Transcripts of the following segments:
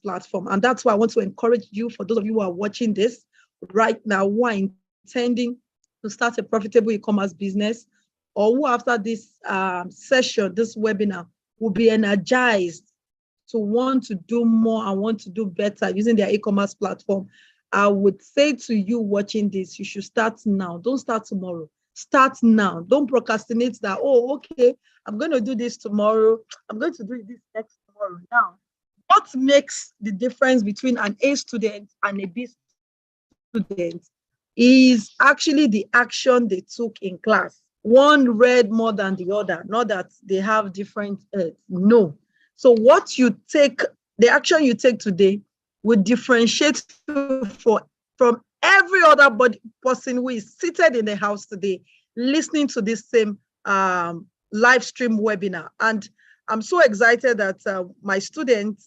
platform. And that's why I want to encourage you, for those of you who are watching this right now, who are intending to start a profitable e-commerce business, or who after this session, this webinar, will be energized to want to do more and want to do better using their e-commerce platform. I would say to you watching this, you should start now. Don't start tomorrow. Start now. Don't procrastinate that, oh, okay, I'm going to do this tomorrow. I'm going to do this next tomorrow. Now, what makes the difference between an A student and a B student is actually the action they took in class. One read more than the other, not that they have different, no. So what you take, the action you take today will differentiate you from every other person who is seated in the house today, listening to this same live stream webinar. And I'm so excited that my student,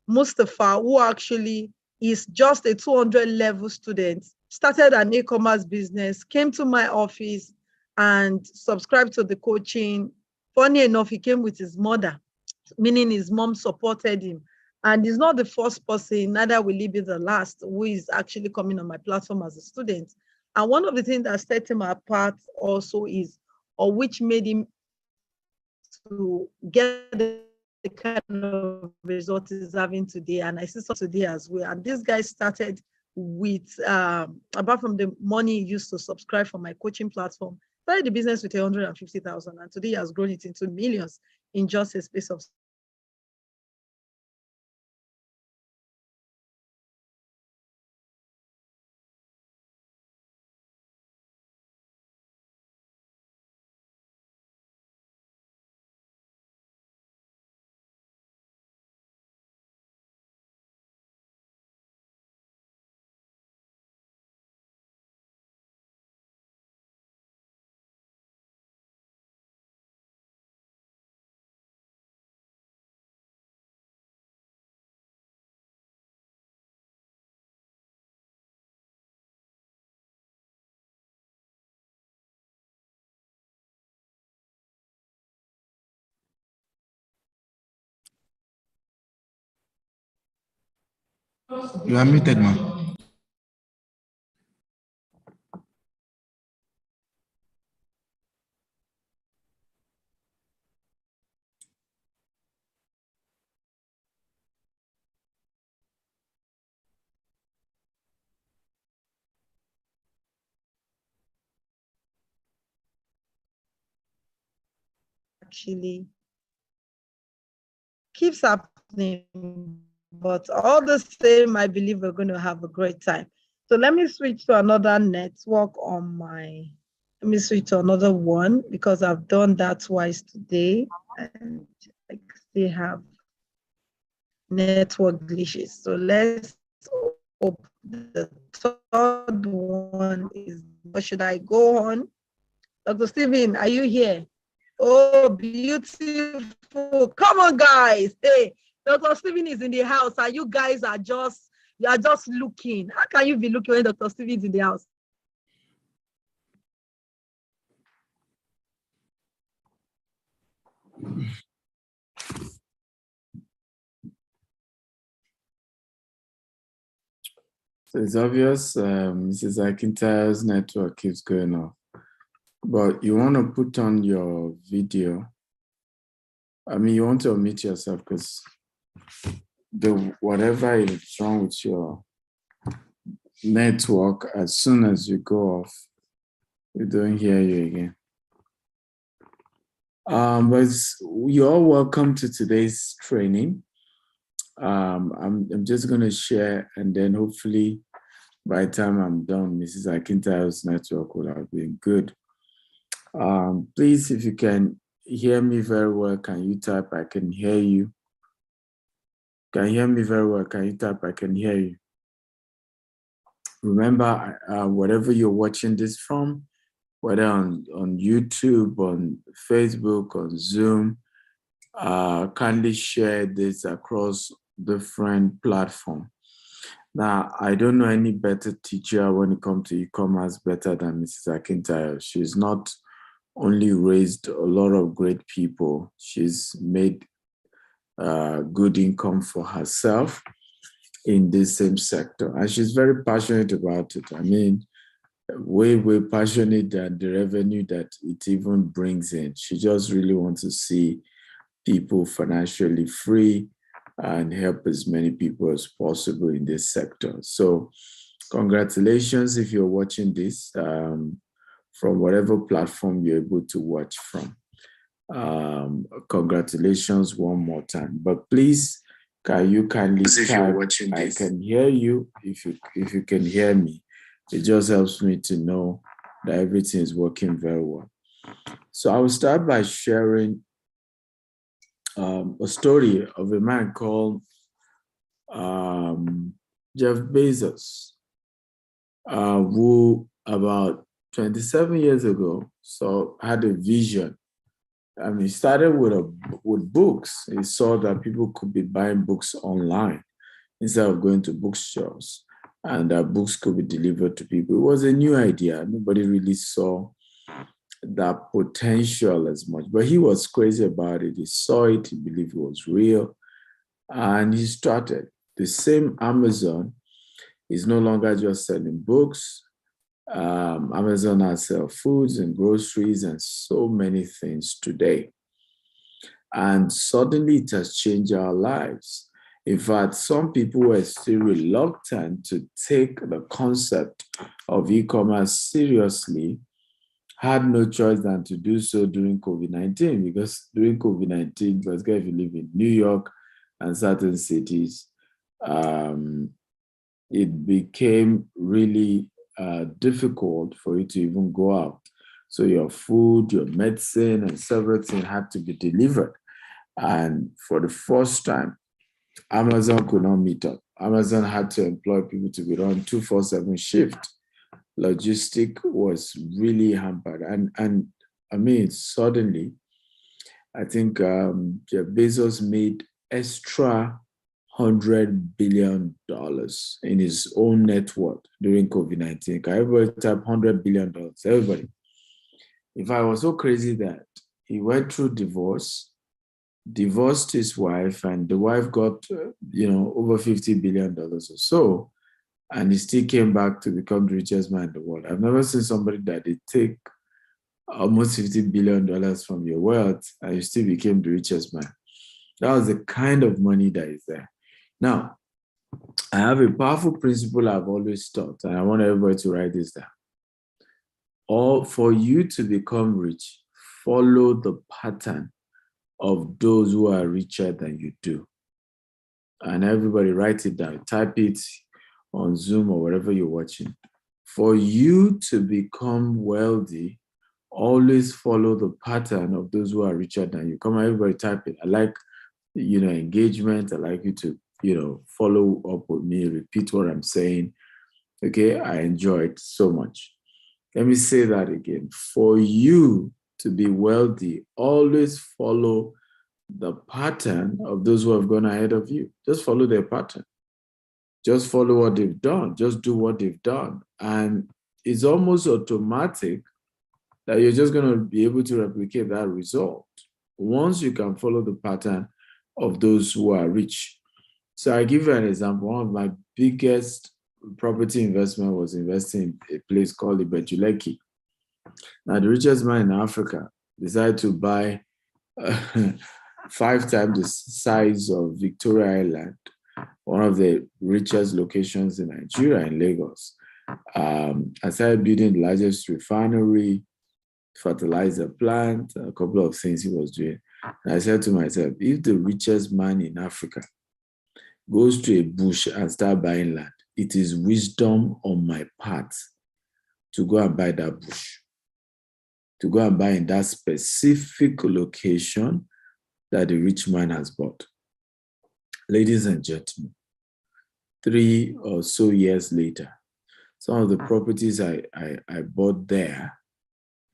Mustafa, who actually is just a 200 level student, started an e-commerce business, came to my office and subscribed to the coaching. Funny enough, he came with his mother, meaning his mom supported him. And he's not the first person, neither will he be the last, who is actually coming on my platform as a student. And one of the things that set him apart also is, or which made him to get the kind of result he's having today, and I see some today as well. And this guy started with, apart from the money he used to subscribe for my coaching platform, started the business with 150,000, and today he has grown it into millions in just a space of You are muted, man. actually keeps happening. But all the same, I believe we're going to have a great time. So let me switch to another network on let me switch to another one, because I've done that twice today and I still have network glitches. So let's open the third one. Or should I go on? Dr. Stephen, are you here? Oh, beautiful. Come on, guys. Hey, Dr. Stephen is in the house, and you guys are just looking. How can you be looking when Dr. Stephen is in the house? So it's obvious Mrs. Akintayo's network keeps going off. But you want to put on your video. I mean, you want to unmute yourself, because whatever is wrong with your network, as soon as you go off, we don't hear you again. But you're all welcome to today's training. I'm just going to share, and then hopefully by the time I'm done, Mrs. Akintayo's network will have been good. Please, if you can hear me very well, can you type "I can hear you"? Can you hear me very well? Can you type "I can hear you"? Remember, whatever you're watching this from, whether on YouTube, on Facebook, on Zoom, kindly share this across different platforms. Now, I don't know any better teacher when it comes to e-commerce better than Mrs. Akintayo. She's not only raised a lot of great people, she's made good income for herself in this same sector. And she's very passionate about it. I mean, way passionate than the revenue that it even brings in. She just really wants to see people financially free and help as many people as possible in this sector. So congratulations if you're watching this from whatever platform you're able to watch from. Congratulations one more time. But please, can you kindly type, I can hear you if you can hear me. It just helps me to know that everything is working very well. So I will start by sharing a story of a man called Jeff Bezos, who about 27 years ago had a vision. I mean, he started with books. He saw that people could be buying books online instead of going to bookstores, and that books could be delivered to people. It was a new idea. Nobody really saw that potential as much, but he was crazy about it. He saw it, he believed it was real, and he started. The same Amazon is no longer just selling books. Amazon has sell foods and groceries and so many things today. And suddenly it has changed our lives. In fact, some people were still reluctant to take the concept of e-commerce seriously, had no choice than to do so during COVID-19, because during COVID-19, let's get if you live in New York and certain cities, it became really difficult for you to even go out. So your food, your medicine, and several things had to be delivered. And for the first time, Amazon could not meet up. Amazon had to employ people to be on 24/7 shift. Logistic was really hampered. And I mean, suddenly, I think Jeff Bezos made extra $100 billion in his own net worth during COVID-19. Can everybody type $100 billion? Everybody. If I was so crazy that he went through divorced his wife, and the wife got, over $50 billion or so, and he still came back to become the richest man in the world. I've never seen somebody that did take almost $50 billion from your wealth and you still became the richest man. That was the kind of money that is there. Now, I have a powerful principle I've always taught, and I want everybody to write this down. For you to become rich, follow the pattern of those who are richer than you do. And everybody write it down, type it on Zoom or wherever you're watching. For you to become wealthy, always follow the pattern of those who are richer than you. Come on, everybody type it. I like, engagement. I like you to, follow up with me, repeat what I'm saying. Okay, I enjoy it so much. Let me say that again. For you to be wealthy, always follow the pattern of those who have gone ahead of you. Just follow their pattern. Just follow what they've done. Just do what they've done. And it's almost automatic that you're just going to be able to replicate that result once you can follow the pattern of those who are rich. So I give you an example. One of my biggest property investment was investing in a place called Ibejuleki. Now, the richest man in Africa decided to buy 5 times the size of Victoria Island, one of the richest locations in Nigeria, in Lagos. I started building the largest refinery, fertilizer plant, a couple of things he was doing. And I said to myself, if the richest man in Africa goes to a bush and start buying land, it is wisdom on my part to go and buy that bush, to go and buy in that specific location that the rich man has bought. Ladies and gentlemen, 3 or so years later, some of the properties I bought there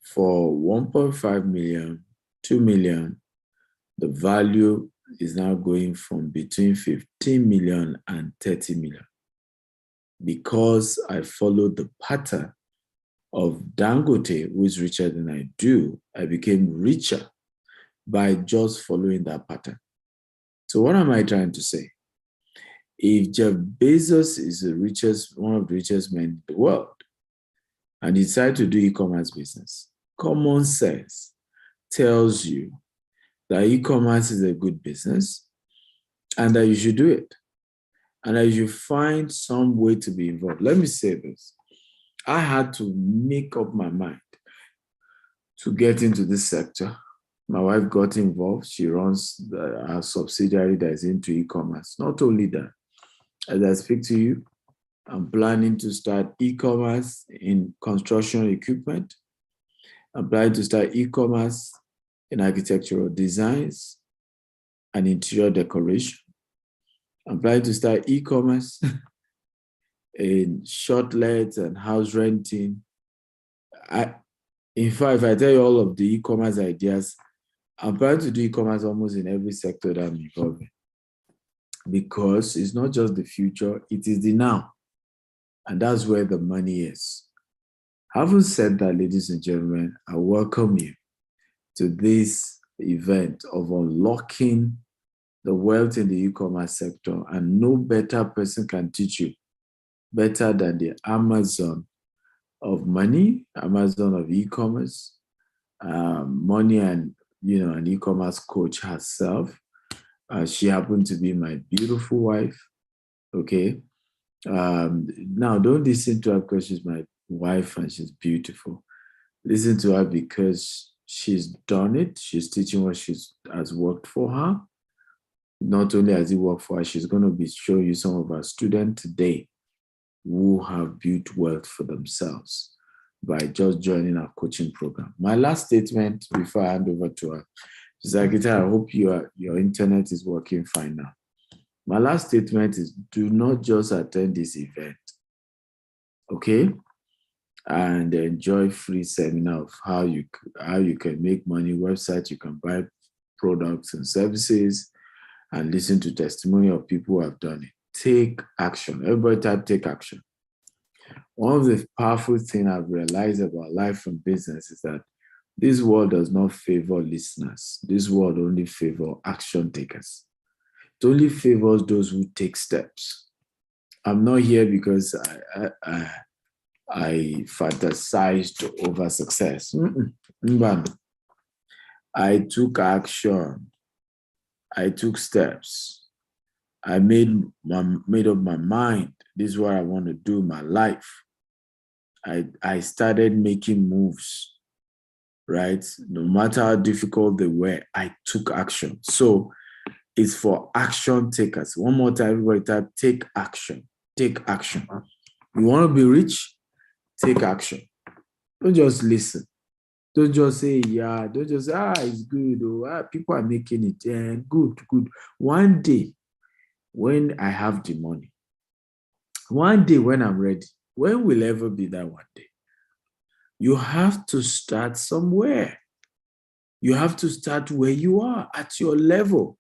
for 1.5 million, 2 million, the value is now going from between 15 million and 30 million. Because I followed the pattern of Dangote, who is richer than I do, I became richer by just following that pattern. So what am I trying to say? If Jeff Bezos is the richest, one of the richest men in the world, and he decided to do e-commerce business, common sense tells you that e-commerce is a good business and that you should do it. And that you find some way to be involved. Let me say this. I had to make up my mind to get into this sector. My wife got involved. She runs a subsidiary that is into e-commerce. Not only that, as I speak to you, I'm planning to start e-commerce in construction equipment. I'm planning to start e-commerce in architectural designs and interior decoration. I'm planning to start e-commerce in shortlets and house renting. In fact, if I tell you all of the e-commerce ideas, I'm planning to do e-commerce almost in every sector that I'm involved in. Because it's not just the future, it is the now. And that's where the money is. Having said that, ladies and gentlemen, I welcome you to this event of unlocking the wealth in the e-commerce sector, and no better person can teach you better than the Amazon of money, Amazon of e-commerce, money, and an e-commerce coach herself. She happened to be my beautiful wife. Okay. Now don't listen to her because she's my wife and she's beautiful. Listen to her because she's done it. She's teaching what has worked for her. Not only has it worked for her, she's going to be showing you some of our students today who have built wealth for themselves by just joining our coaching program. My last statement before I hand over to her is, Akita, I hope your internet is working fine now. My last statement is, do not just attend this event, okay? And enjoy free seminar of how you can make money, website you can buy products and services, and listen to testimony of people who have done it. Take action. Everybody type take action. One of the powerful things I've realized about life and business is that this world does not favor listeners. This world only favors action takers. It only favors those who take steps. I'm not here because I fantasized over success. I took action. I took steps. I made up my mind. This is what I want to do in my life. I started making moves, right? No matter how difficult they were, I took action. So it's for action takers. One more time, everybody type, take action. Take action. You want to be rich? Take action. Don't just listen. Don't just say, yeah. Don't just say, it's good. Oh, people are making it. Yeah, good. One day, when I have the money, one day when I'm ready, when will ever be that one day? You have to start somewhere. You have to start where you are, at your level.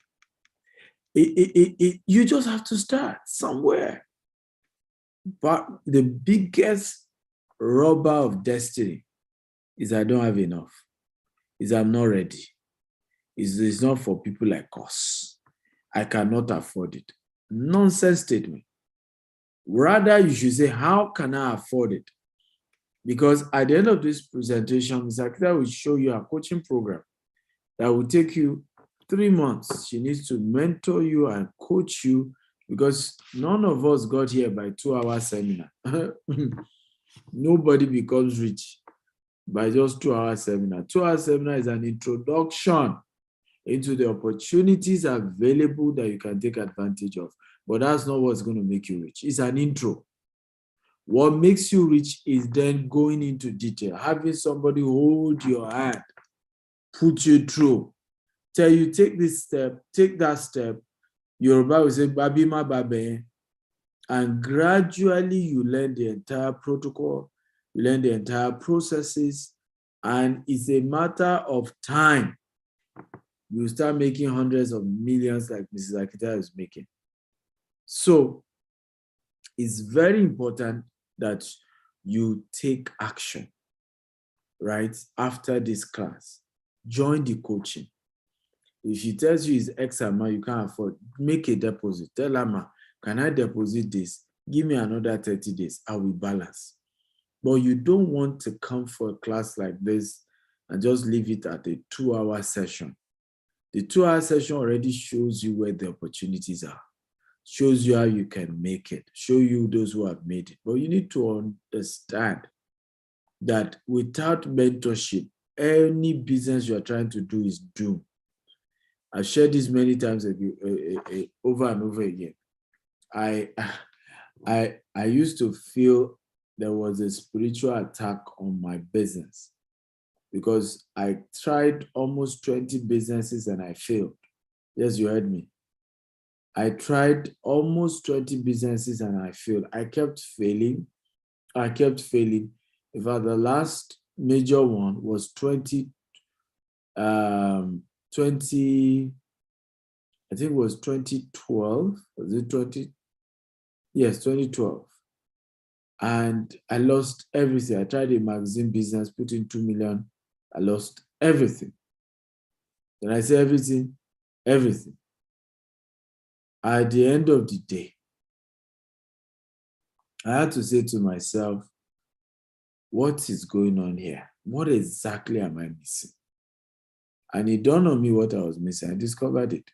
You just have to start somewhere. But the biggest robber of destiny is I don't have enough. Is I'm not ready. It's not for people like us. I cannot afford it. Nonsense statement. Rather, you should say, how can I afford it? Because at the end of this presentation, Ms. Akita will show you a coaching program that will take you 3 months. She needs to mentor you and coach you, because none of us got here by 2-hour seminar. Nobody becomes rich by just 2-hour seminar. 2-hour seminar is an introduction into the opportunities available that you can take advantage of. But that's not what's going to make you rich. It's an intro. What makes you rich is then going into detail, having somebody hold your hand, put you through, tell you, take this step, take that step. Yoruba will say, Babima Babe. And gradually you learn the entire protocol, you learn the entire processes, and it's a matter of time. You start making hundreds of millions like Mrs. Akita is making. So it's very important that you take action, right? After this class, join the coaching. If she tells you it's X amount you can't afford, make a deposit. Tell her, ma, can I deposit this? Give me another 30 days. I will balance. But you don't want to come for a class like this and just leave it at a 2-hour session. The 2-hour session already shows you where the opportunities are, shows you how you can make it, show you those who have made it. But you need to understand that without mentorship, any business you are trying to do is doomed. I've shared this many times over and over again. I used to feel there was a spiritual attack on my business because I tried almost 20 businesses and I failed. Yes, you heard me. I tried almost 20 businesses and I failed. I kept failing. In fact, the last major one was 20, I think it was 2012. Was it 20? Yes, 2012. And I lost everything. I tried a magazine business, put in 2 million. I lost everything. When I say everything, everything. At the end of the day, I had to say to myself, what is going on here? What exactly am I missing? And it dawned on me what I was missing. I discovered it.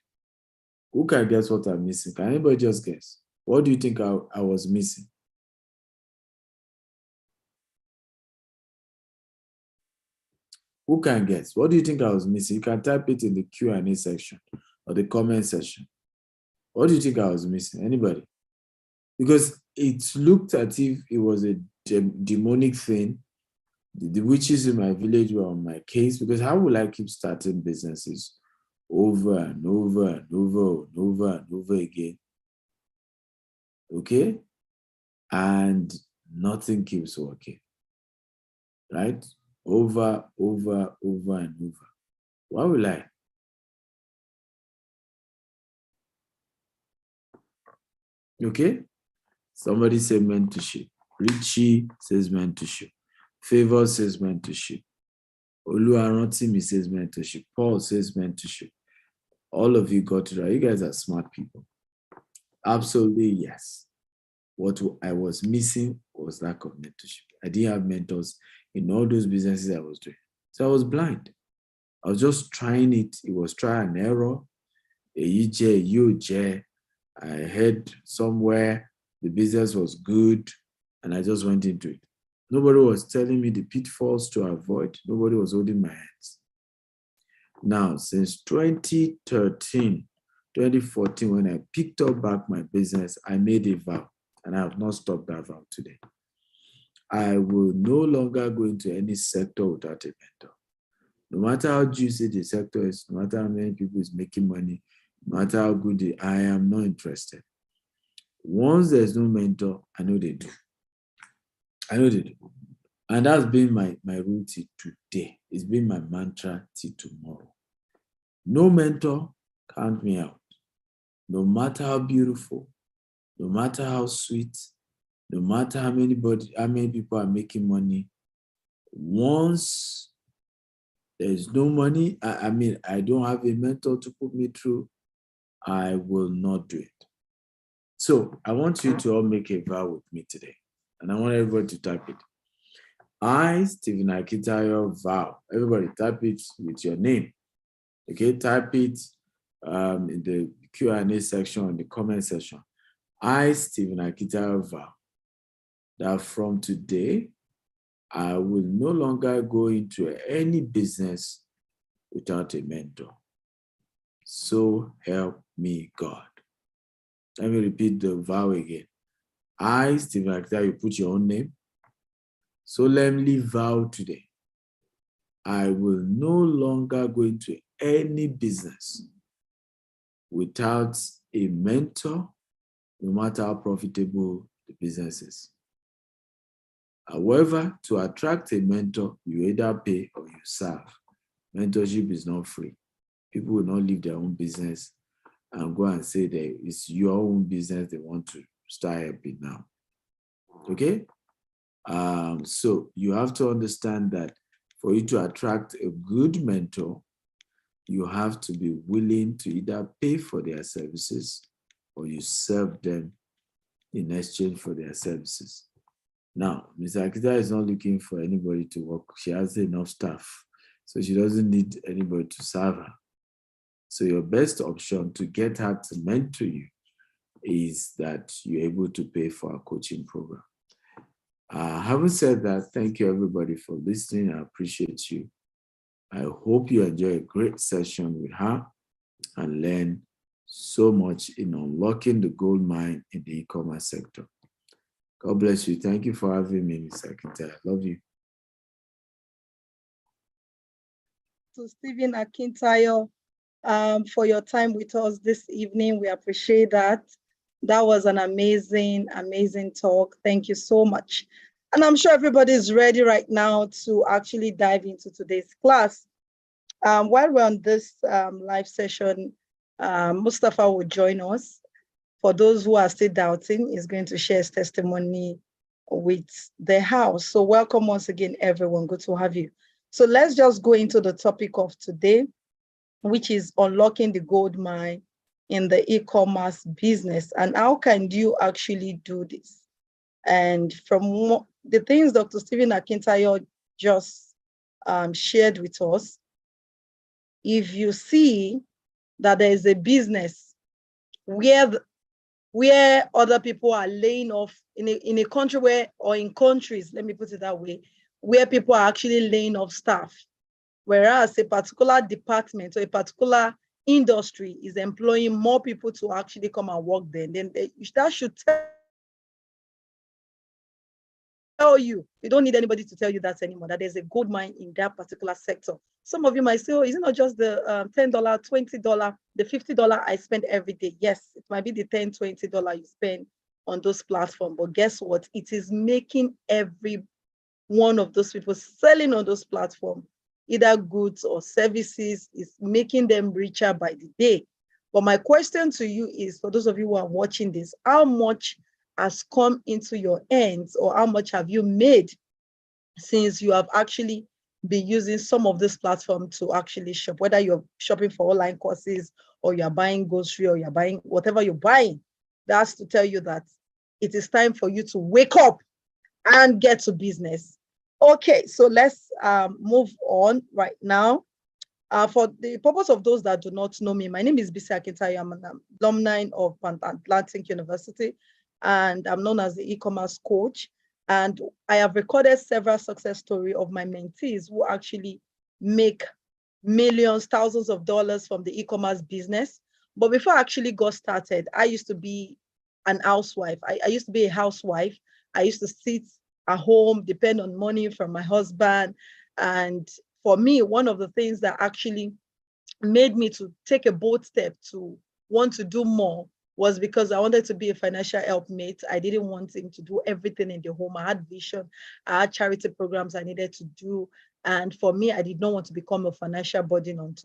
Who can guess what I'm missing? Can anybody just guess? What do you think I was missing? Who can guess? What do you think I was missing? You can type it in the Q&A section or the comment section. What do you think I was missing? Anybody? Because it looked as if it was a demonic thing. The witches in my village were on my case, because how will I keep starting businesses over and over and over and over and over again? Okay? And nothing keeps working. Right? Over and over. Why will I? Okay? Somebody say mentorship. Richie says mentorship. Favor says mentorship. Oluwarantimi says mentorship. Paul says mentorship. All of you got it right. You guys are smart people. Absolutely, yes. What I was missing was lack of mentorship. I didn't have mentors in all those businesses I was doing. So I was blind. I was just trying it. It was try and error. I heard somewhere the business was good and I just went into it. Nobody was telling me the pitfalls to avoid. Nobody was holding my hands. Now, since 2013, 2014, when I picked up back my business, I made a vow, and I have not stopped that vow today. I will no longer go into any sector without a mentor. No matter how juicy the sector is, no matter how many people is making money, no matter how good I am not interested. Once there's no mentor, I know they do. And that's been my rule till today. It's been my mantra till tomorrow. No mentor, count me out. No matter how beautiful, no matter how sweet, no matter how many people are making money, once there's no money, I don't have a mentor to put me through, I will not do it. So I want you to all make a vow with me today. And I want everybody to type it. I, Stephen Akitayo, vow. Everybody type it with your name. Okay, type it in the Q&A section, in the comment section. I, Stephen Akitayo, vow that from today, I will no longer go into any business without a mentor. So help me God. Let me repeat the vow again. I, Stephen Akitayo, you put your own name. Solemnly vow today, I will no longer go into any business without a mentor, no matter how profitable the business is. However, to attract a mentor, you either pay or you serve. Mentorship is not free. People will not leave their own business and go and say that it's your own business they want to start helping now. Okay? So you have to understand that for you to attract a good mentor, you have to be willing to either pay for their services or you serve them in exchange for their services. Now, Ms. Akita is not looking for anybody to work. She has enough staff, so she doesn't need anybody to serve her. So your best option to get her to mentor you is that you're able to pay for a coaching program. Having said that, thank you everybody for listening. I appreciate you. I hope you enjoy a great session with her and learn so much in unlocking the gold mine in the e-commerce sector. God bless you. Thank you for having me, Ms. Akintayo. I love you. To Stephen Akintayo, for your time with us this evening. We appreciate that. That was an amazing, amazing talk. Thank you so much. And I'm sure everybody is ready right now to actually dive into today's class. While we're on this live session, Mustafa will join us. For those who are still doubting, he's going to share his testimony with the house. So welcome once again, everyone. Good to have you. So let's just go into the topic of today, which is unlocking the gold mine in the e-commerce business. And how can you actually do this? And from the things Dr. Stephen Akintayo just shared with us, if you see that there is a business where other people are laying off in a country where, or in countries, let me put it that way, where people are actually laying off staff, whereas a particular department or a particular industry is employing more people to actually come and work there, then that should tell you, you don't need anybody to tell you that anymore, that there's a gold mine in that particular sector. Some of you might say, oh, is it not just the $10, $20, the $50 I spend every day? Yes, it might be the $10, $20 you spend on those platforms, but guess what? It is making every one of those people selling on those platforms, either goods or services, is making them richer by the day. But my question to you is, for those of you who are watching this, how much has come into your hands, or how much have you made since you have actually been using some of this platform to actually shop, whether you're shopping for online courses or you're buying grocery or you're buying whatever you're buying? That's to tell you that it is time for you to wake up and get to business. Okay, so let's move on right now. For the purpose of those that do not know me, my name is Bisi Akintayo. I'm an alumni of Atlantic University, and I'm known as the e-commerce coach. And I have recorded several success stories of my mentees who actually make millions, thousands of dollars from the e-commerce business. But before I actually got started, I used to be an housewife. I used to be a housewife. I used to sit at home, depend on money from my husband. And for me, one of the things that actually made me to take a bold step to want to do more was because I wanted to be a financial helpmate. I didn't want him to do everything in the home. I had vision. I had charity programs I needed to do. And for me, I did not want to become a financial burden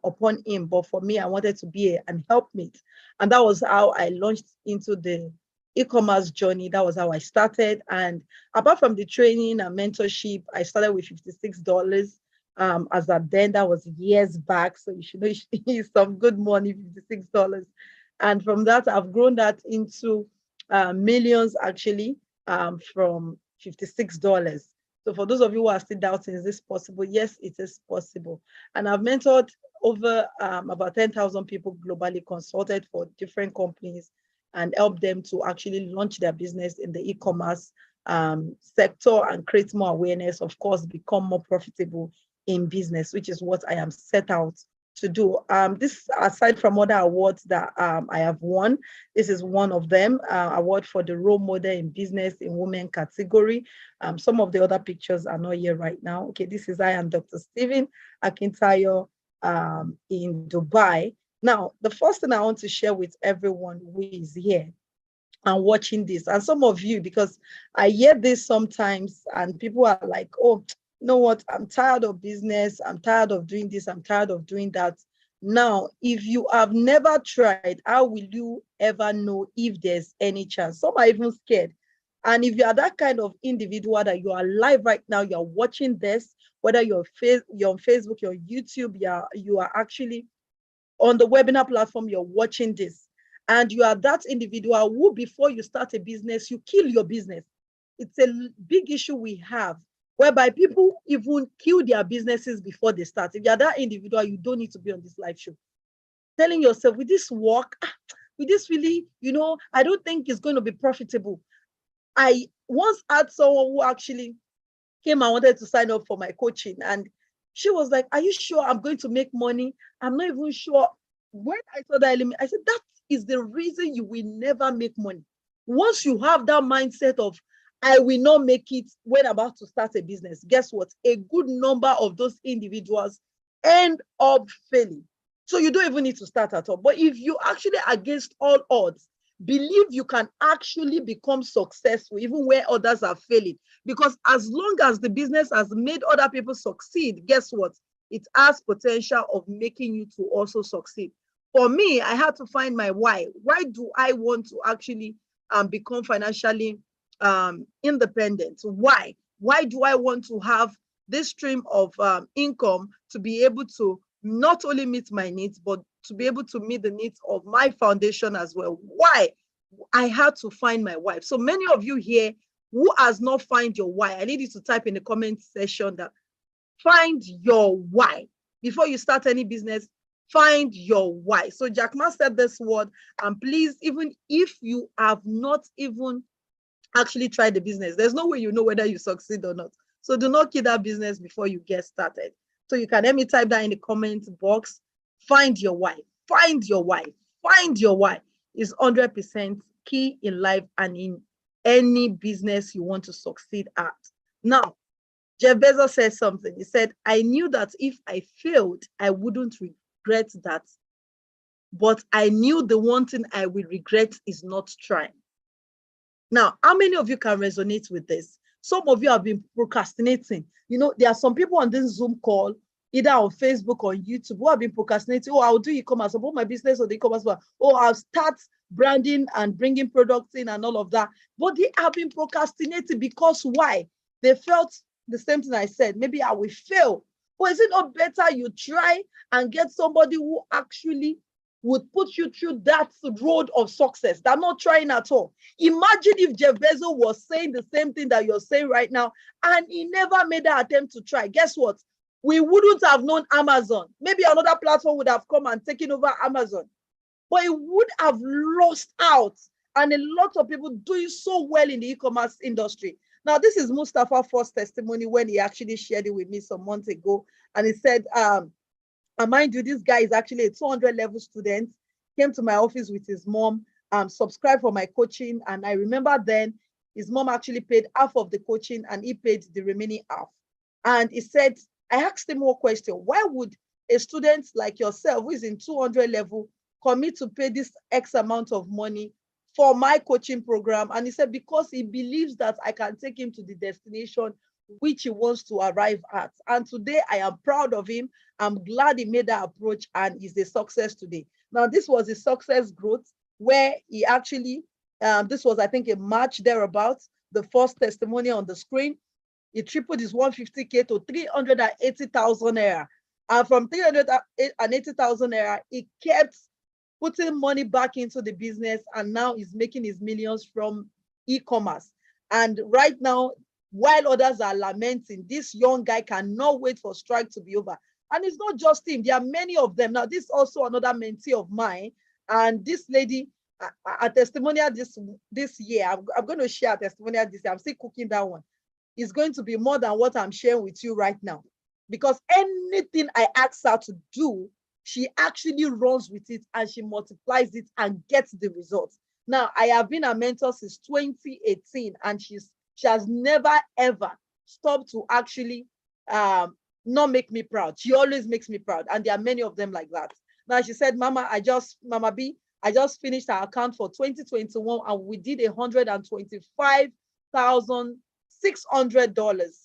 upon him. But for me, I wanted to be an helpmate. And that was how I launched into the e-commerce journey. That was how I started. And apart from the training and mentorship, I started with $56. As at then, that was years back. So you should know it's some good money, $56. And from that, I've grown that into millions actually, from $56. So for those of you who are still doubting, is this possible? Yes, it is possible. And I've mentored over about 10,000 people globally, consulted for different companies, and helped them to actually launch their business in the e-commerce sector and create more awareness, of course, become more profitable in business, which is what I am set out to do. This, aside from other awards that I have won, this is one of them, award for the role model in business in women category. Some of the other pictures are not here right now. Okay, this is I and Dr. Stephen Akintayo in Dubai. Now, the first thing I want to share with everyone who is here and watching this, and some of you, because I hear this sometimes and people are like, oh, you know what, I'm tired of business, I'm tired of doing this, I'm tired of doing that. Now, if you have never tried, how will you ever know if there's any chance? Some are even scared. And if you are that kind of individual that you are live right now, you're watching this, whether you're on Facebook, you're on YouTube, you are actually on the webinar platform, you're watching this, and you are that individual who, before you start a business, you kill your business. It's a big issue we have, whereby people even kill their businesses before they start. If you're that individual, you don't need to be on this live show. Telling yourself, with this work, with this really, I don't think it's going to be profitable. I once had someone who actually came and wanted to sign up for my coaching, and she was like, "Are you sure I'm going to make money? I'm not even sure." When I saw that element, I said, that is the reason you will never make money. Once you have that mindset of, I will not make it when I'm about to start a business, guess what? A good number of those individuals end up failing. So you don't even need to start at all. But if you actually, against all odds, believe you can actually become successful even where others are failing, because as long as the business has made other people succeed, guess what? It has potential of making you to also succeed. For me, I had to find my why. Why do I want to actually become financially independent? Why? Why do I want to have this stream of income to be able to not only meet my needs, but to be able to meet the needs of my foundation as well? Why? I had to find my why. So many of you here who has not find your why, I need you to type in the comment section that find your why. Before you start any business, find your why. So Jack Ma said this word, and please, even if you have not even actually tried the business, there's no way you know whether you succeed or not. So do not kill that business before you get started. So you can let me type that in the comment box. Find your why. Find your why. Find your why is 100% key in life and in any business you want to succeed at. Now, Jeff Bezos said something. He said, I knew that if I failed, I wouldn't regret that. But I knew the one thing I will regret is not trying. Now, how many of you can resonate with this? Some of you have been procrastinating. There are some people on this Zoom call, either on Facebook or YouTube, who have been procrastinating. Oh, I'll do e-commerce, I'll put my business on the e-commerce. Oh, I'll start branding and bringing products in and all of that. But they have been procrastinating because why? They felt the same thing I said. Maybe I will fail. But is it not better you try and get somebody who actually would put you through that road of success? They're not trying at all. Imagine if Jeff Bezos was saying the same thing that you're saying right now, and he never made that attempt to try. Guess what? We wouldn't have known Amazon. Maybe another platform would have come and taken over Amazon, but it would have lost out. And a lot of people doing so well in the e-commerce industry. Now, this is Mustafa's first testimony when he actually shared it with me some months ago. And he said, and mind you, this guy is actually a 200 level student, came to my office with his mom, subscribed for my coaching. And I remember then his mom actually paid half of the coaching and he paid the remaining half. And he said, I asked him more question. Why would a student like yourself, who is in 200 level, commit to pay this X amount of money for my coaching program? And he said, because he believes that I can take him to the destination which he wants to arrive at. And today I am proud of him. I'm glad he made that approach and is a success today. Now, this was a success growth where he actually, this was, I think, a March thereabouts, the first testimony on the screen. He tripled his 150K to 380,000 naira. And from 380,000 naira, he kept putting money back into the business, and now he's making his millions from e-commerce. And right now, while others are lamenting, this young guy cannot wait for strike to be over. And it's not just him. There are many of them. Now, this is also another mentee of mine. And this lady, a testimonial this year, I'm going to share a testimonial this year. I'm still cooking that one. It's going to be more than what I'm sharing with you right now. Because anything I ask her to do, she actually runs with it and she multiplies it and gets the results. Now, I have been a mentor since 2018, and she has never, ever stopped to actually not make me proud. She always makes me proud. And there are many of them like that. Now, she said, Mama B, I just finished our account for 2021 and we did $125,600.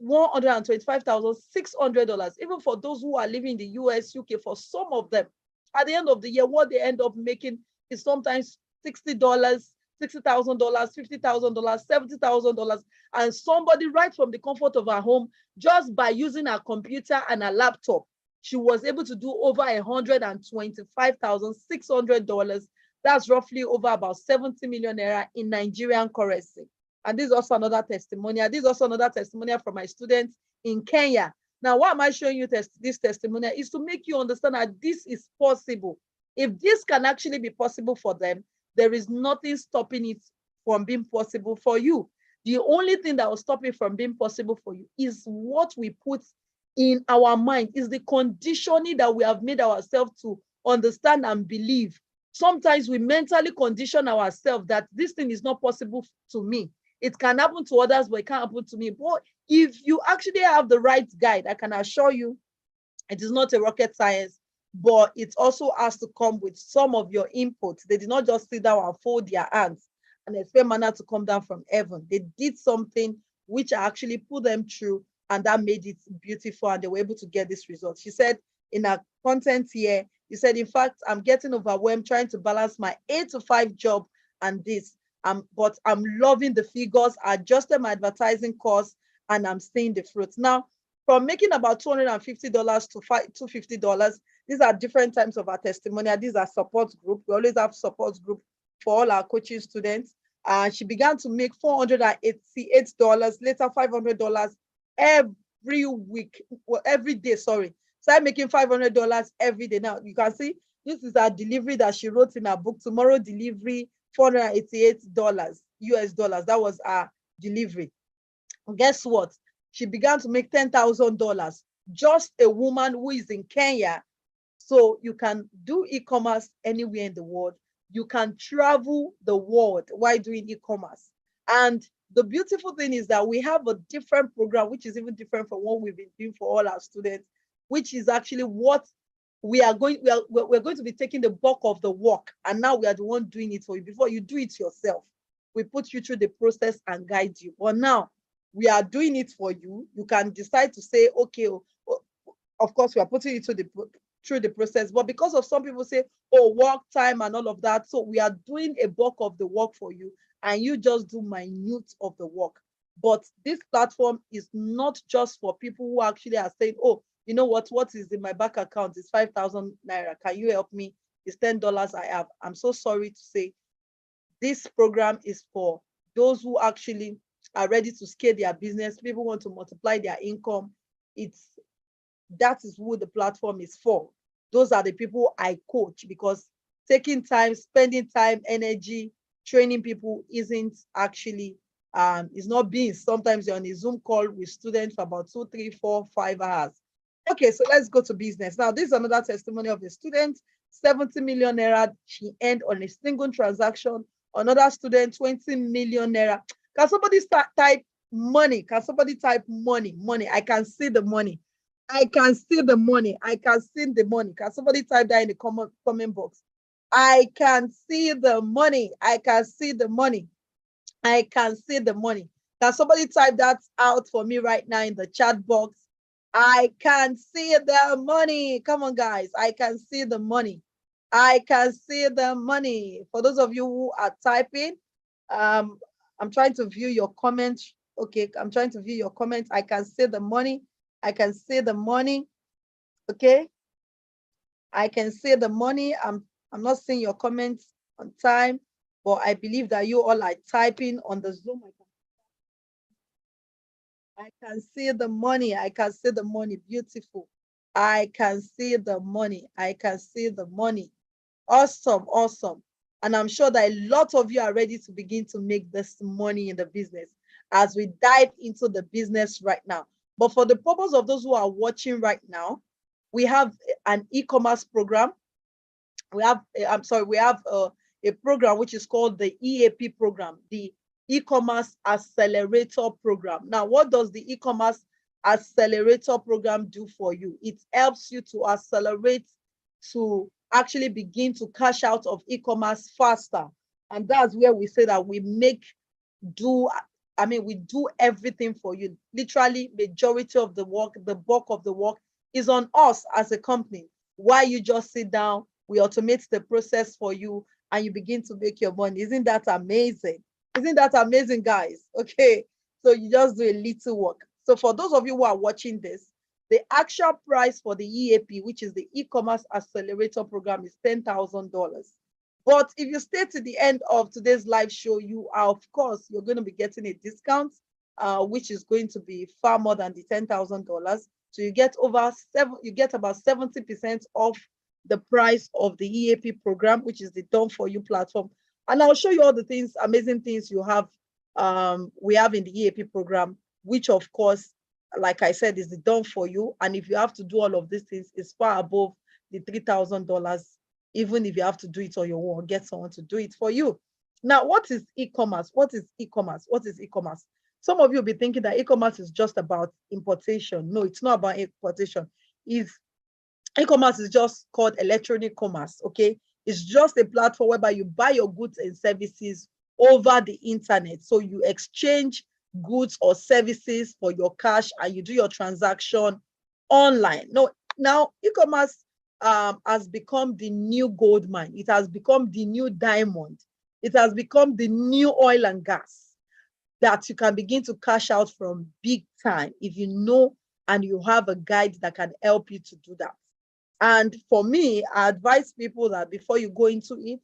$125,600. Even for those who are living in the US, UK, for some of them, at the end of the year, what they end up making is sometimes $60, $60,000, $50,000, $70,000, and somebody right from the comfort of her home, just by using her computer and her laptop, she was able to do over $125,600. That's roughly over about 70 million naira in Nigerian currency. And this is also another testimonial. This is also another testimonial from my students in Kenya. Now, why am I showing you this testimonial? Is to make you understand that this is possible. If this can actually be possible for them, there is nothing stopping it from being possible for you. The only thing that will stop it from being possible for you is what we put in our mind, is the conditioning that we have made ourselves to understand and believe. Sometimes we mentally condition ourselves that this thing is not possible to me. It can happen to others, but it can't happen to me. But if you actually have the right guide, I can assure you it is not a rocket science, but it also has to come with some of your inputs. They did not just sit down and fold their hands and expect manna to come down from heaven. They did something which actually put them through, and that made it beautiful, and they were able to get this result. She said in her content here, he said, in fact, I'm getting overwhelmed trying to balance my 8 to 5 job and this. But I'm loving the figures. I adjusted my advertising costs and I'm seeing the fruits. Now, from making about $250 to $250, these are different types of our testimonial. These are support group. We always have support group for all our coaching students. She began to make $488, later $500 every week, well, every day, sorry. Started making $500 every day. Now, you can see this is our delivery that she wrote in her book, Tomorrow Delivery, $488 US dollars. That was our delivery. And guess what? She began to make $10,000. Just a woman who is in Kenya. So you can do e-commerce anywhere in the world. You can travel the world while doing e-commerce. And the beautiful thing is that we have a different program, which is even different from what we've been doing for all our students, which is actually what we're going to be taking the bulk of the work, and now we are the one doing it for you. Before you do it yourself, we put you through the process and guide you. But now we are doing it for you. You can decide to say, okay, of course we are putting you through the process, but because of some people say, oh, work time and all of that, so we are doing a bulk of the work for you, and you just do minute of the work. But this platform is not just for people who actually are saying, oh, you know what is in my bank account is 5,000 naira. Can you help me? It's $10 I have. I'm so sorry to say this program is for those who actually are ready to scale their business. People want to multiply their income. That is who the platform is for. Those are the people I coach, because taking time, spending time, energy, training people isn't actually, it's not being, sometimes you're on a Zoom call with students for about 2, 3, 4, 5 hours. Okay, so let's go to business. Now, this is another testimony of a student, 70 million naira she earned on a single transaction. Another student, 20 million naira. Can somebody type money? Can somebody type money? Money. I can see the money. I can see the money. I can see the money. Can somebody type that in the comment box? I can see the money. I can see the money. I can see the money. Can somebody type that out for me right now in the chat box? I can see the money. Come on, guys. I can see the money. I can see the money. For those of you who are typing, I'm trying to view your comments. Okay, I'm trying to view your comments. I can see the money. I can see the money. Okay. I can see the money. I'm not seeing your comments on time, but I believe that you all are typing on the Zoom. I can see the money. I can see the money. Beautiful. I can see the money. I can see the money. Awesome. Awesome. And I'm sure that a lot of you are ready to begin to make this money in the business as we dive into the business right now. But for the purpose of those who are watching right now, we have an e-commerce program. We have a program which is called the EAP program, the e-commerce accelerator program. Now, what does the e-commerce accelerator program do for you? It helps you to accelerate, to actually begin to cash out of e-commerce faster. And that's where we say that we do everything for you. Literally, majority of the work, the bulk of the work is on us as a company. While you just sit down, we automate the process for you, and you begin to make your money. Isn't that amazing? Isn't that amazing, guys? Okay, so you just do a little work. So for those of you who are watching this, the actual price for the EAP, which is the e-commerce accelerator program, is $10,000. But if you stay to the end of today's live show, you are, of course, you're going to be getting a discount, which is going to be far more than the $10,000. So you get about 70% off the price of the EAP program, which is the Done For You platform. And I'll show you all the things, amazing things we have in the EAP program, which of course, like I said, is the Done For You. And if you have to do all of these things, it's far above the $3,000, even if you have to do it on your own, get someone to do it for you. Now, what is e-commerce? What is e-commerce? What is e-commerce? Some of you will be thinking that e-commerce is just about importation. No, it's not about importation. E-commerce is just called electronic commerce, okay? It's just a platform whereby you buy your goods and services over the internet. So you exchange goods or services for your cash and you do your transaction online. No, now e-commerce has become the new gold mine. It has become the new diamond. It has become the new oil and gas that you can begin to cash out from big time if you know and you have a guide that can help you to do that. And for me, I advise people that before you go into it,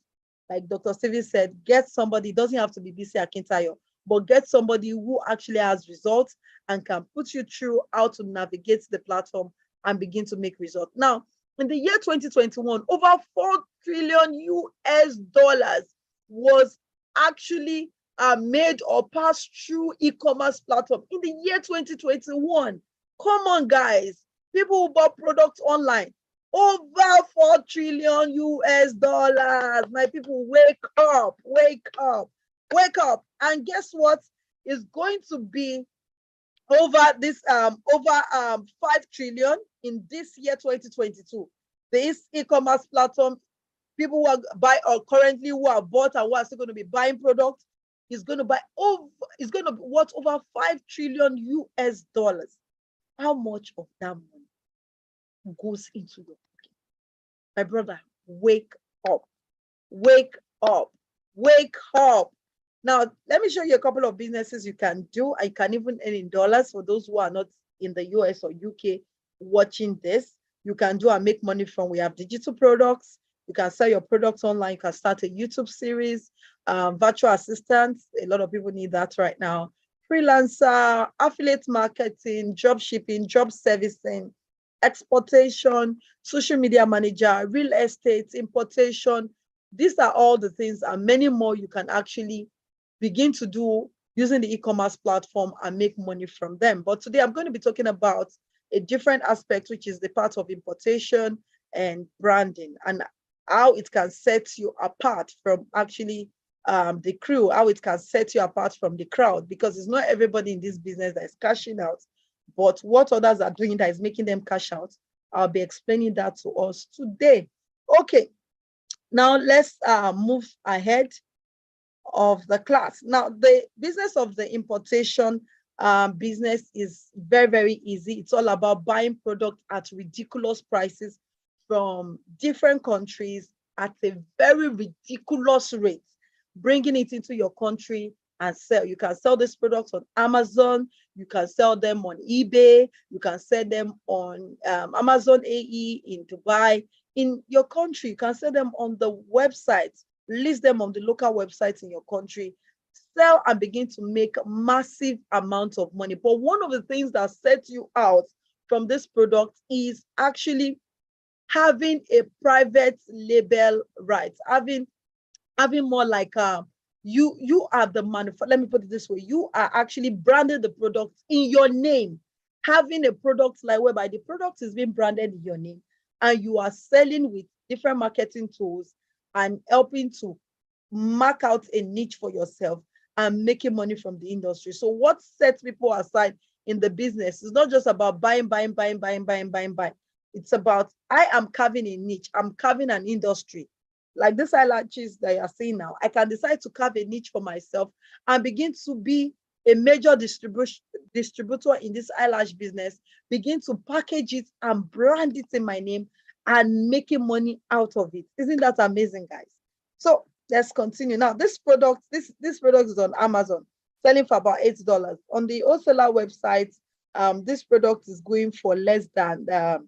like Dr. Steven said, get somebody. It doesn't have to be BC Akintayo, but get somebody who actually has results and can put you through how to navigate the platform and begin to make results. Now, in the year 2021, over 4 trillion US dollars was actually made or passed through e-commerce platform in the year 2021. Come on, guys. People who bought products online, over 4 trillion US dollars. My people, wake up, wake up, wake up. And guess what? Is going to be over 5 trillion in this year 2022. This e-commerce platform, people who are buy or currently who are bought and who are still going to be buying products, is going to buy over, is going to be worth over 5 trillion US dollars. How much of that money goes into your pocket? My brother, wake up, wake up, wake up. Now, let me show you a couple of businesses you can do. I can even earn in dollars for those who are not in the US or UK watching this. You can do and make money from. We have digital products. You can sell your products online. You can start a YouTube series, virtual assistants. A lot of people need that right now. Freelancer, affiliate marketing, job shipping, job servicing, exportation, social media manager, real estate, importation. These are all the things and many more you can actually begin to do using the e-commerce platform and make money from them. But today I'm going to be talking about a different aspect, which is the part of importation and branding and how it can set you apart from actually the crew, how it can set you apart from the crowd, because it's not everybody in this business that is cashing out, but what others are doing that is making them cash out. I'll be explaining that to us today. Okay, now let's move ahead of the class. Now, the business of the importation business is very, very easy. It's all about buying product at ridiculous prices from different countries at a very ridiculous rate, bringing it into your country and sell. You can sell these products on Amazon, you can sell them on eBay, you can sell them on Amazon AE in Dubai. In your country, you can sell them on the websites, list them on the local websites in your country, sell and begin to make massive amounts of money. But one of the things that sets you out from this product is actually having a private label rights, having more like you are the manufacturer. Let me put it this way: you are actually branded the product in your name, having a product like whereby the product is being branded in your name, and you are selling with different marketing tools and helping to mark out a niche for yourself and making money from the industry. So what sets people aside in the business is not just about buying. It's about, I am carving a niche. I'm carving an industry. Like this eyelashes that you are seeing now, I can decide to carve a niche for myself and begin to be a major distributor in this eyelash business, begin to package it and brand it in my name and making money out of it. Isn't that amazing, guys? So Let's continue. Now, this product is on Amazon, selling for about $8. On the wholesaler website, this product is going for less than $1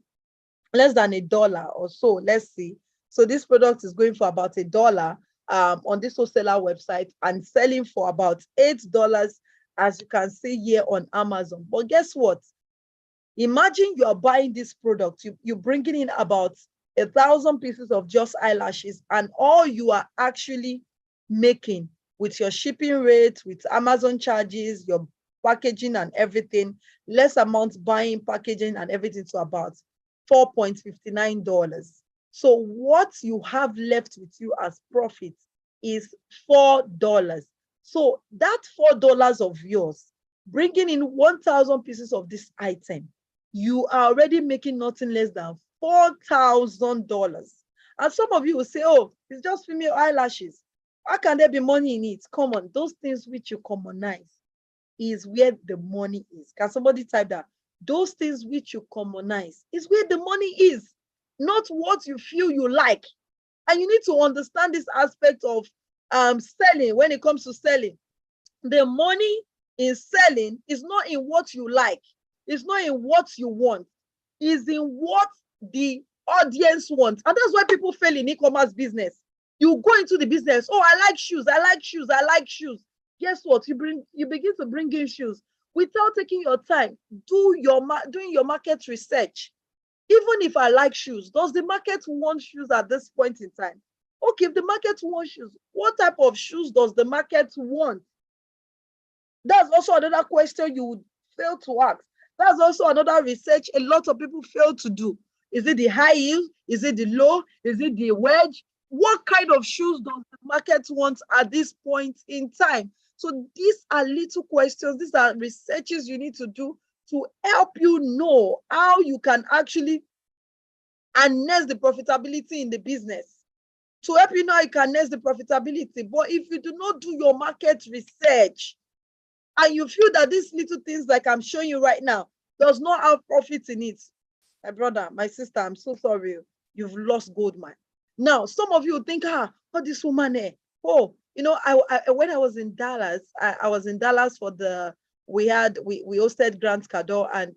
or so. Let's see. So this product is going for about $1 on this wholesaler website and selling for about $8, as you can see here on Amazon. But guess what? Imagine you are buying this product, you're bringing in about 1,000 pieces of just eyelashes, and all you are actually making with your shipping rate, with Amazon charges, your packaging and everything, less amount buying, packaging and everything, to about $4.59. So what you have left with you as profit is $4. So that $4 of yours, bringing in 1,000 pieces of this item, you are already making nothing less than $4,000. And some of you will say, oh, it's just female eyelashes. How can there be money in it? Come on, those things which you commonize is where the money is. Can somebody type that? Those things which you commonize is where the money is, not what you feel you like. And you need to understand this aspect of selling. When it comes to selling, the money in selling is not in what you like. It's not in what you want. It's in what the audience wants. And that's why people fail in e-commerce business. You go into the business, oh, I like shoes, I like shoes, I like shoes. Guess what? You begin to bring in shoes without taking your time, doing your market research. Even if I like shoes, does the market want shoes at this point in time? Okay, if the market wants shoes, what type of shoes does the market want? That's also another question you would fail to ask. That's also another research a lot of people fail to do. Is it the high heel? Is it the low? Is it the wedge? What kind of shoes does the market want at this point in time? So these are little questions. These are researches you need to do to help you know how you can actually harness the profitability in the business. To help you know how you can harness the profitability. But if you do not do your market research, and you feel that these little things like I'm showing you right now does not have profit in it, my brother, my sister, I'm so sorry. You've lost gold, man. Now, some of you think, what this woman, oh, when I was in Dallas, I was in Dallas for we hosted Grant Cardone, and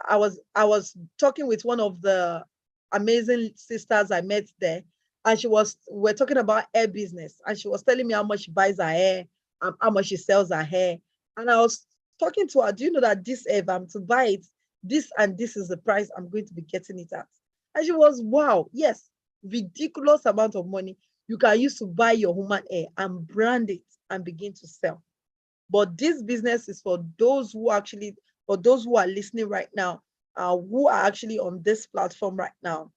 I was talking with one of the amazing sisters I met there, and we're talking about hair business, and she was telling me how much she buys her hair, how much she sells her hair. And I was talking to her, do you know that this hair, if I'm to buy it, this and this is the price I'm going to be getting it at? And she was, wow, yes, ridiculous amount of money you can use to buy your human hair and brand it and begin to sell. But this business is for those who are listening right now, who are actually on this platform right now.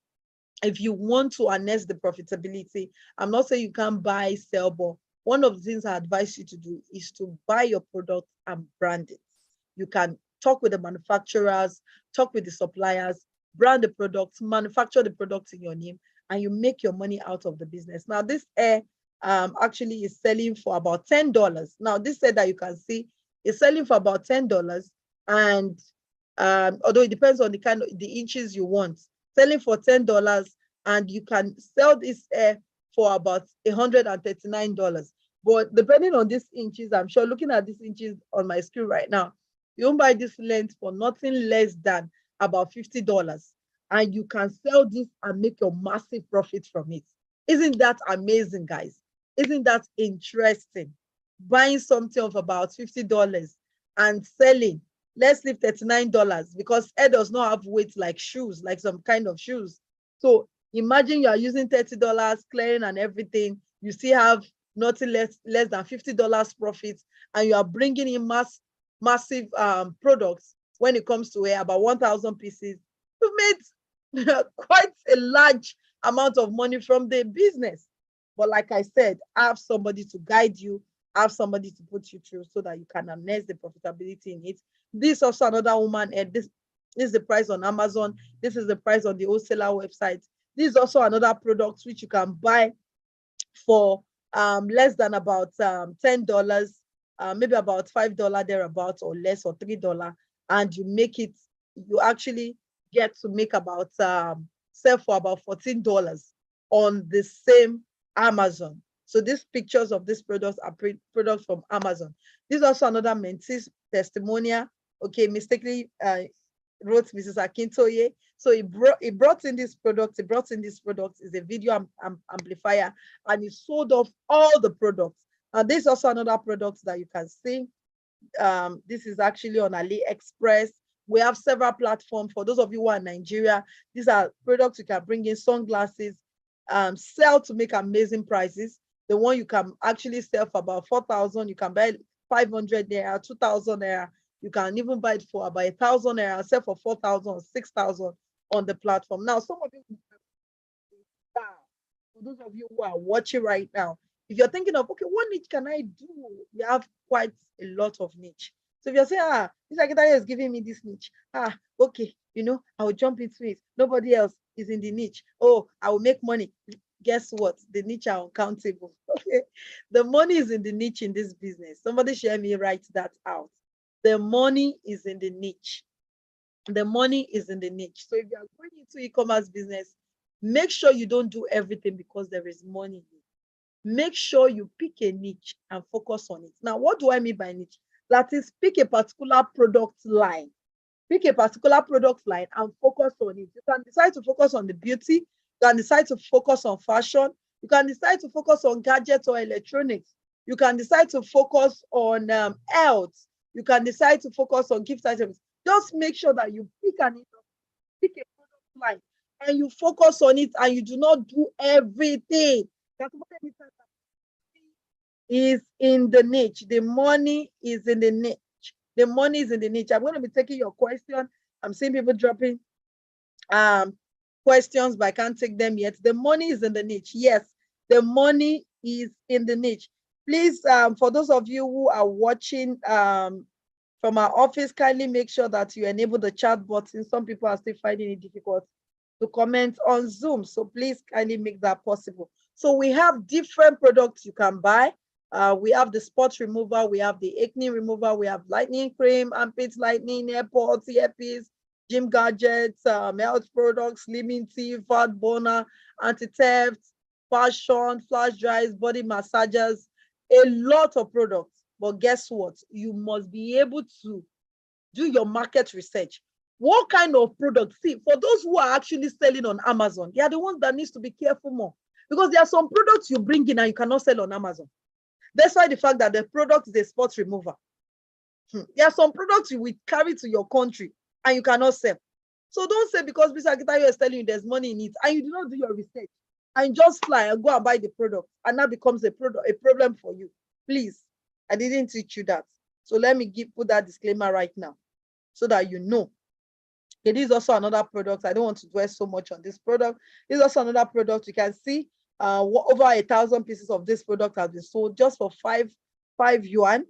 If you want to harness the profitability, I'm not saying you can't buy, sell, but one of the things I advise you to do is to buy your product and brand it. You can talk with the manufacturers, talk with the suppliers, brand the products, manufacture the products in your name, and you make your money out of the business. Now, this hair actually is selling for about $10. Now, this hair that you can see is selling for about $10, and although it depends on the inches you want, selling for $10, and you can sell this hair for about $139. But depending on these inches, I'm sure looking at these inches on my screen right now, you won't buy this length for nothing less than about $50. And you can sell this and make a massive profit from it. Isn't that amazing, guys? Isn't that interesting? Buying something of about $50 and selling, let's leave $39, because hair does not have weight like shoes, like some kind of shoes. So imagine you are using $30, clearing and everything. You still have nothing less than $50 profit, and you are bringing in massive products. When it comes to hair, about 1,000 pieces, you've made quite a large amount of money from the business. But like I said, have somebody to guide you, have somebody to put you through so that you can harness the profitability in it. This also another woman, and this is the price on Amazon. This is the price on the wholesaler website. This is also another product which you can buy for less than about $10, maybe about $5 thereabouts, or less, or $3, and you actually get to make about sell for about $14 on the same Amazon. So these pictures of these products are products from Amazon. This is also another mentee's testimonial. Okay, mistakenly wrote Mrs. Akintoye. So he brought in this product. He brought in this product is a video amplifier, and he sold off all the products. And this is also another product that you can see. This is actually on AliExpress. We have several platforms. For those of you who are in Nigeria, these are products you can bring in, sunglasses, sell to make amazing prices. The one you can actually sell for about 4,000, you can buy 500 naira, 2,000 naira. You can even buy it for about 1,000 naira, sell for 4,000, 6,000 on the platform. Now, some of you, for those of you who are watching right now, if you're thinking of, okay, what niche can I do? We have quite a lot of niche. So if you're saying, this Akitayo is giving me this niche, okay, I will jump into it. Nobody else is in the niche. Oh, I will make money. Guess what? The niche are uncountable. Okay, the money is in the niche in this business. Somebody share me, write that out. The money is in the niche. The money is in the niche. So if you are going into e-commerce business, make sure you don't do everything because there is money. Make sure you pick a niche and focus on it. Now, what do I mean by niche? That is, pick a particular product line. Pick a particular product line and focus on it. You can decide to focus on the beauty. You can decide to focus on fashion. You can decide to focus on gadgets or electronics. You can decide to focus on health. You can decide to focus on gift items. Just make sure that you pick a product line and you focus on it, and you do not do everything. Is in the niche. The money is in the niche. The money is in the niche. I'm going to be taking your question. I'm seeing people dropping questions, but I can't take them yet. The money is in the niche. Yes, the money is in the niche. Please, for those of you who are watching from our office, kindly make sure that you enable the chat button. Some people are still finding it difficult to comment on Zoom. So please kindly make that possible. So we have different products you can buy. We have the spot remover, we have the acne remover, we have lightning cream, armpit lightning, AirPods, earpiece, gym gadgets, health products, slimming tea, fat burner, anti-theft, fashion, flash dries, body massagers, a lot of products. But guess what? You must be able to do your market research. What kind of products? See, for those who are actually selling on Amazon, they are the ones that needs to be careful more, because there are some products you bring in and you cannot sell on Amazon. Despite the fact that the product is a spot remover. There are some products you will carry to your country and you cannot sell. So don't say because Mr. Akitayo is telling you there's money in it and you do not do your research and just fly and go and buy the product, and that becomes a problem for you. Please, I didn't teach you that. So let me put that disclaimer right now so that you know. It is also another product. I don't want to dwell so much on this product. This is also another product. You can see over 1,000 pieces of this product have been sold just for 5 yuan.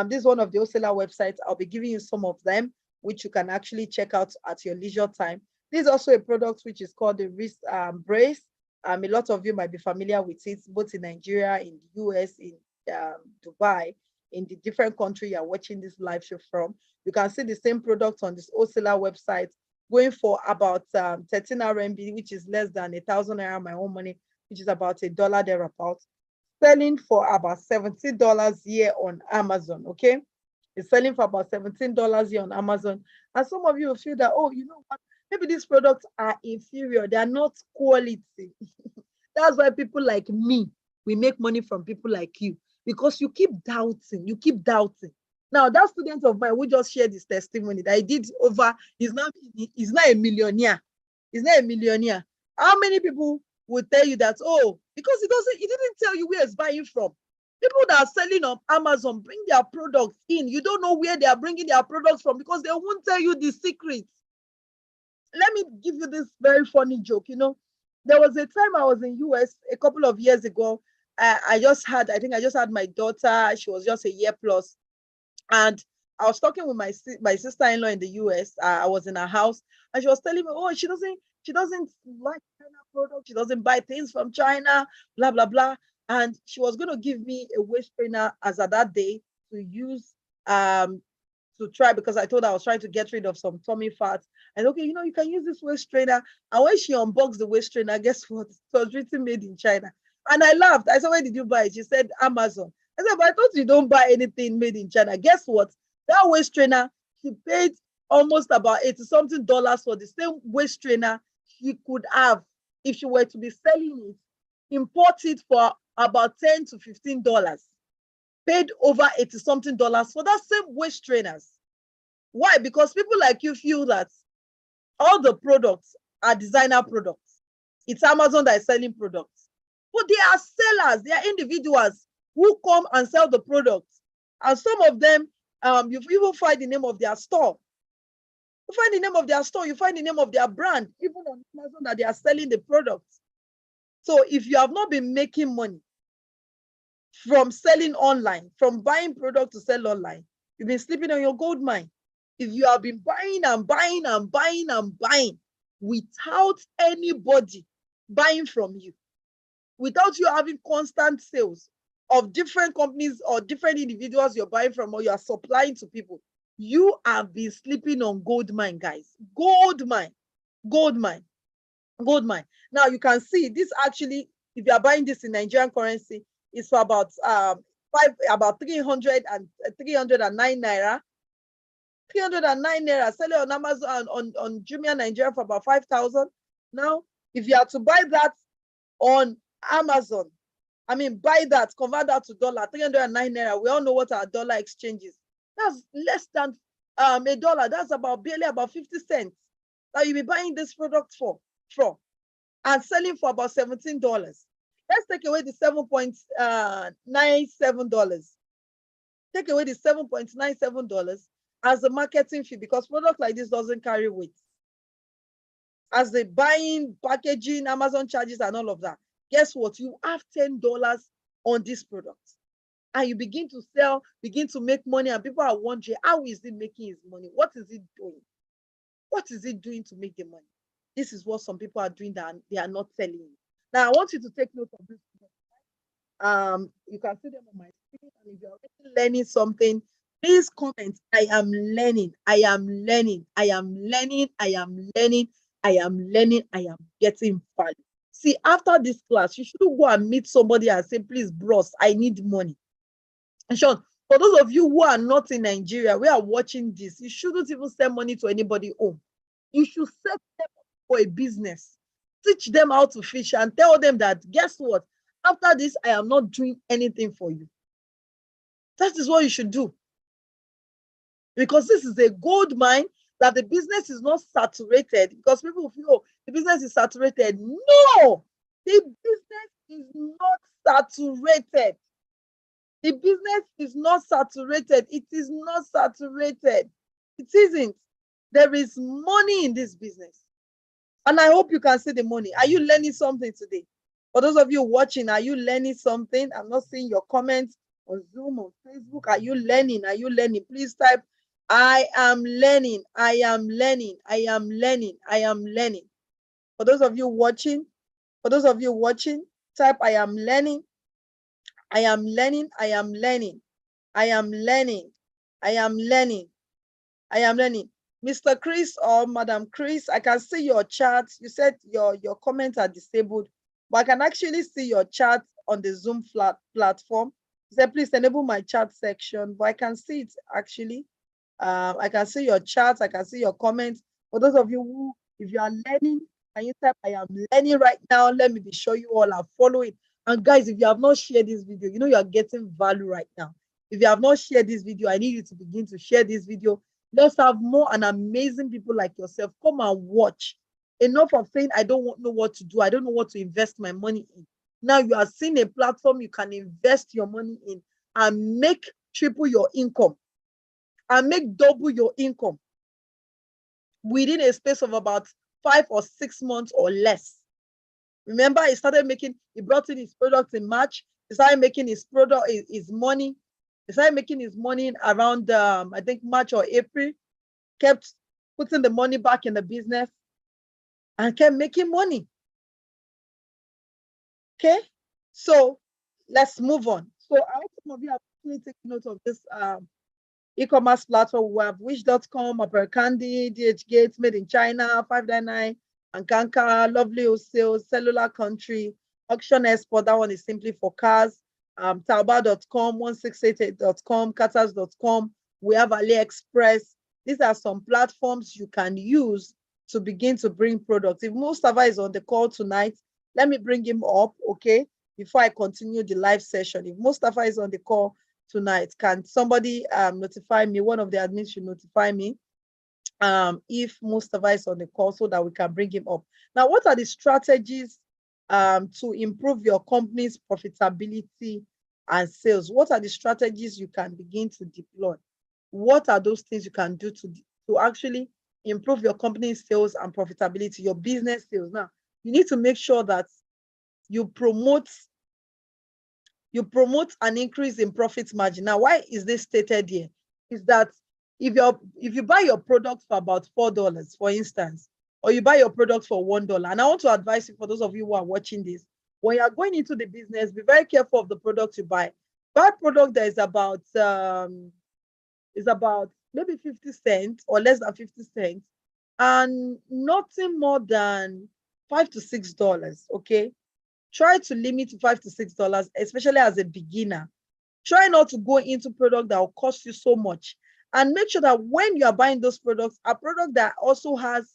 This is one of the wholesaler websites. I'll be giving you some of them, which you can actually check out at your leisure time. This is also a product which is called the wrist brace. A lot of you might be familiar with it, both in Nigeria, in the US, in Dubai, in the different country you're watching this live show from. You can see the same product on this wholesaler website, going for about 13 RMB, which is less than 1,000 naira, my own money, which is about $1 thereabout, selling for about $17 here on Amazon. Okay, it's selling for about $17 here on Amazon. And some of you will feel that, oh, you know what, maybe these products are inferior, they are not quality. That's why people like me, we make money from people like you, because you keep doubting, Now, that student of mine who just shared his testimony that I did over, he's not a millionaire. He's not a millionaire. How many people will tell you that, oh, because he didn't tell you where he's buying from. People that are selling on Amazon bring their products in. You don't know where they are bringing their products from because they won't tell you the secrets. Let me give you this very funny joke. There was a time I was in US a couple of years ago. I think I just had my daughter. She was just a year plus. And I was talking with my sister-in-law in the US. I was in her house and she was telling me, oh, she doesn't like China products. She doesn't buy things from China, blah, blah, blah. And she was going to give me a waist trainer as at that day to use to try, because I told her I was trying to get rid of some tummy fat. And okay, you can use this waist trainer. And when she unboxed the waist trainer, guess what? It was written made in China. And I laughed. I said, where did you buy it? She said, Amazon. I said, but I thought you don't buy anything made in China. Guess what? That waist trainer, she paid almost about $80-something for the same waist trainer she could have if she were to be selling it, import it for about $10 to $15. Paid over $80-something for that same waist trainers. Why? Because people like you feel that all the products are designer products. It's Amazon that is selling products. But they are sellers, they are individuals who come and sell the products. And some of them, you even find the name of their store. You find the name of their store, you find the name of their brand, even on Amazon, that they are selling the products. So if you have not been making money from selling online, from buying products to sell online, you've been sleeping on your gold mine. If you have been buying and buying and buying and buying without anybody buying from you, without you having constant sales of different companies or different individuals you're buying from or you're supplying to people, you have been sleeping on gold mine, guys. Gold mine, gold mine, gold mine. Now you can see this actually, if you are buying this in Nigerian currency, it's for about 309 naira. 309 naira, sell it on Amazon, on Jumia Nigeria for about 5,000. Now, if you are to buy that on Amazon, I mean, buy that, convert that to dollar, 309 naira. We all know what our dollar exchange is. That's less than $1. That's barely about 50 cents that you'll be buying this product for and selling for about $17. Let's take away the $7.97. Take away the $7.97 as the marketing fee, because product like this doesn't carry weight. As the buying, packaging, Amazon charges and all of that, guess what? You have $10 on this product. And you begin to sell, begin to make money, and people are wondering, how is it making his money? What is it doing? What is it doing to make the money? This is what some people are doing that they are not telling you. Now, I want you to take note of this. You can see them on my screen, and if you're already learning something, please comment. I am learning. I am learning. I am learning. I am learning. I am learning. I am getting value. See, after this class, you shouldn't go and meet somebody and say, please, bros, I need money. And Sean, for those of you who are not in Nigeria, we are watching this, you shouldn't even send money to anybody home. You should set them up for a business. Teach them how to fish and tell them that, guess what? After this, I am not doing anything for you. That is what you should do. Because this is a gold mine, that the business is not saturated. Because people feel, oh, the business is saturated. No, the business is not saturated. The business is not saturated. It is not saturated. It isn't. There is money in this business. And I hope you can see the money. Are you learning something today? For those of you watching, are you learning something? I'm not seeing your comments on Zoom or Facebook. Are you learning? Are you learning? Please type, I am learning. I am learning. I am learning. I am learning. For those of you watching, type, I am learning. I am learning. I am learning. I am learning. I am learning. I am learning. Mr. Chris or Madam Chris, I can see your chat. You said your comments are disabled, but I can actually see your chat on the Zoom platform. You said, please enable my chat section, but I can see it actually. I can see your chat. I can see your comments. For those of you who, if you are learning, can you type, I am learning right now? Let me be sure you all are following. And guys, if you have not shared this video, you know you are getting value right now. If you have not shared this video, I need you to begin to share this video. Let's have more and amazing people like yourself come and watch. Enough of saying, I don't know what to do. I don't know what to invest my money in. Now you are seeing a platform you can invest your money in and make triple your income and make double your income within a space of about 5 or 6 months or less. Remember, he brought in his products in March. He started making his money. He started making his money around, I think, March or April. Kept putting the money back in the business and kept making money. Okay, so let's move on. So I hope some of you have actually taken note of this e-commerce platform. We have Wish.com, Opera Candy, DH Gates, Made in China, 599, Ankanka, Lovely Wholesale, Cellular Country, Auction Export, that one is simply for cars. Tauba.com, 1688.com, Qatas.com. We have AliExpress. These are some platforms you can use to begin to bring products. If Mustafa is on the call tonight, let me bring him up, okay, before I continue the live session. If Mustafa is on the call tonight, can somebody notify me? One of the admins should notify me if Mustafa is on the call so that we can bring him up. Now, what are the strategies to improve your company's profitability and sales? What are the strategies you can begin to deploy? What are those things you can do to actually improve your company's sales and profitability, your business sales? Now, you need to make sure that you promote an increase in profit margin. Now, why is this stated here? Is that if you buy your product for about $4, for instance, or you buy your product for $1, and I want to advise you, for those of you who are watching this, when you are going into the business, be very careful of the product you buy. Buy a product that is about maybe 50 cents or less than 50 cents, and nothing more than $5 to $6. Okay, try to limit to $5 to $6, especially as a beginner. Try not to go into product that will cost you so much, and make sure that when you are buying those products, a product that also has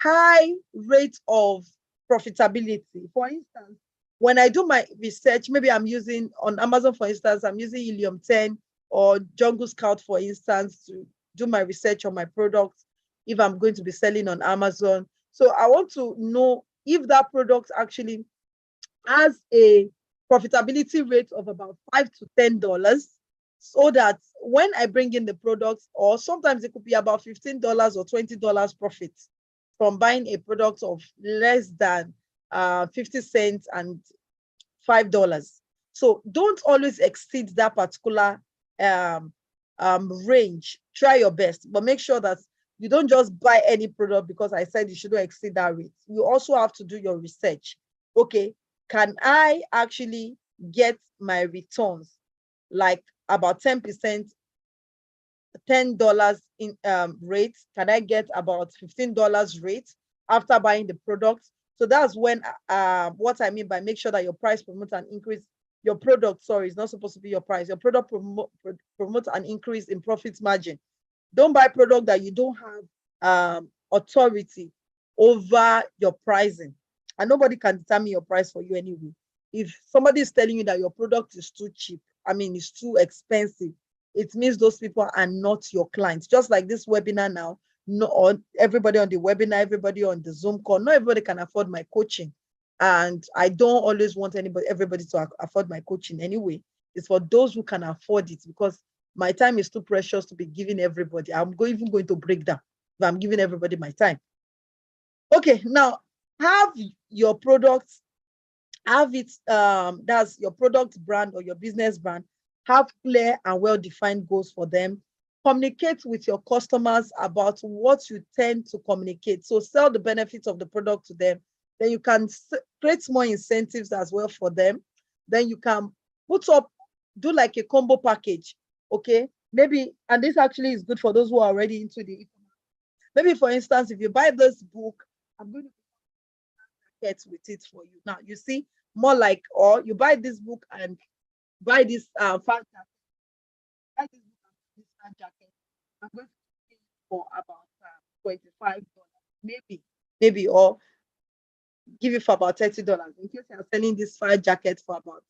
high rate of profitability. For instance, when I do my research, maybe I'm using on Amazon, for instance, I'm using Helium 10 or Jungle Scout, for instance, to do my research on my products if I'm going to be selling on Amazon. So I want to know if that product actually has a profitability rate of about $5 to $10, so that when I bring in the products, or sometimes it could be about $15 or $20 profit from buying a product of less than 50 cents and $5. So don't always exceed that particular range. Try your best, but make sure that you don't just buy any product because I said you shouldn't exceed that rate. You also have to do your research. Okay, can I actually get my returns like about 10%, $10 in rate? Can I get about $15 rate after buying the product? So that's when what I mean by make sure that your price promotes an increase. Your product, sorry, is not supposed to be your price. Your product promotes an increase in profit margin. Don't buy product that you don't have authority over your pricing, and nobody can determine your price for you anyway. If somebody is telling you that your product is too cheap, I mean, it's too expensive, it means those people are not your clients. Just like this webinar now, no, everybody on the webinar, everybody on the Zoom call, not everybody can afford my coaching. And I don't always want everybody to afford my coaching anyway. It's for those who can afford it, because my time is too precious to be giving everybody. I'm even going to break down if I'm giving everybody my time. Okay, now have your products, have it, that's your product brand or your business brand, have clear and well-defined goals for them. Communicate with your customers about what you tend to communicate. So sell the benefits of the product to them. Then you can create more incentives as well for them. Then you can do like a combo package. Okay, maybe, and this actually is good for those who are already into the e-commerce. Maybe, for instance, if you buy this book, I'm going to get with it for you. Now, you see, more like, or you buy this book and buy this fan jacket. Buy this book and this fan jacket. I'm going to pay for about $25, maybe, or give it for about $30 in case you're selling this fan jacket for about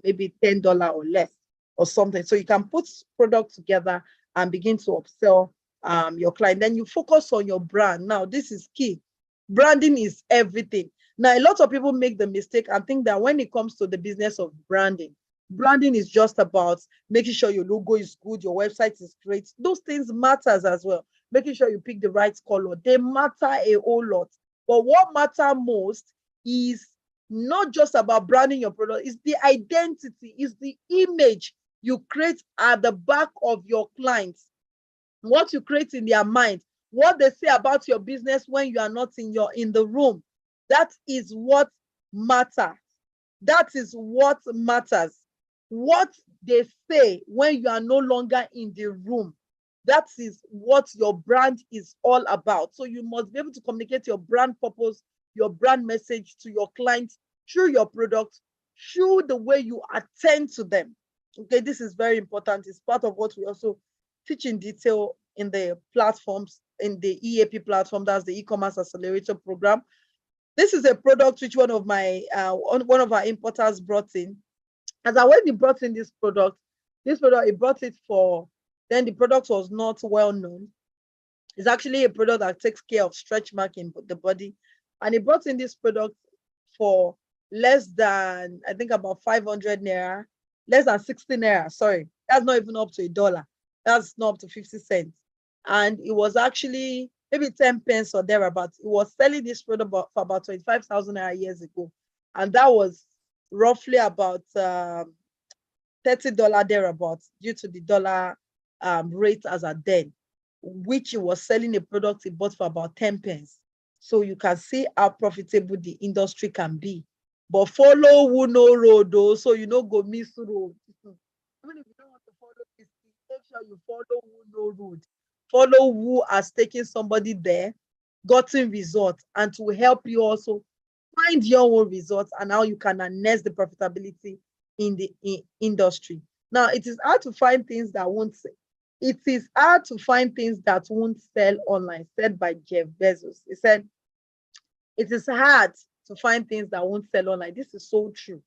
maybe $10 or less or something. So you can put products together and begin to upsell your client. Then you focus on your brand. Now, this is key. Branding is everything. Now, a lot of people make the mistake and think that when it comes to the business of branding is just about making sure your logo is good, your website is great. Those things matters as well. Making sure you pick the right color. They matter a whole lot. But what matters most is not just about branding your product, it's the identity, it's the image you create at the back of your clients, what you create in their mind, what they say about your business when you are not in the room. That is what matters. That is what matters. What they say when you are no longer in the room. That is what your brand is all about. So you must be able to communicate your brand purpose, your brand message to your clients through your product, through the way you attend to them. Okay, this is very important. It's part of what we also teach in detail in the platforms, in the EAP platform, that's the e-commerce accelerator program. This is a product which one of our importers brought in. As I when he brought in this product, he brought it for, then the product was not well known. It's actually a product that takes care of stretch mark in the body. And he brought in this product for less than, I think about 500 naira, less than 60 naira, sorry. That's not even up to $1. That's not up to 50 cents. And it was actually maybe 10 pence or thereabouts. It was selling this product for about 25,000 naira years ago. And that was roughly about $30 thereabouts due to the dollar rate as at then, which it was selling a product he bought for about 10 pence. So you can see how profitable the industry can be. But follow who no road though, so you know go miss road. Even if you don't want to follow this, make sure you follow who no road. Follow who has taken somebody there, gotten results, and to help you also find your own results and how you can harness the profitability in the industry. Now, it is hard to find things that won't sell. It is hard to find things that won't sell online, said by Jeff Bezos. He said, it is hard to find things that won't sell online. This is so true.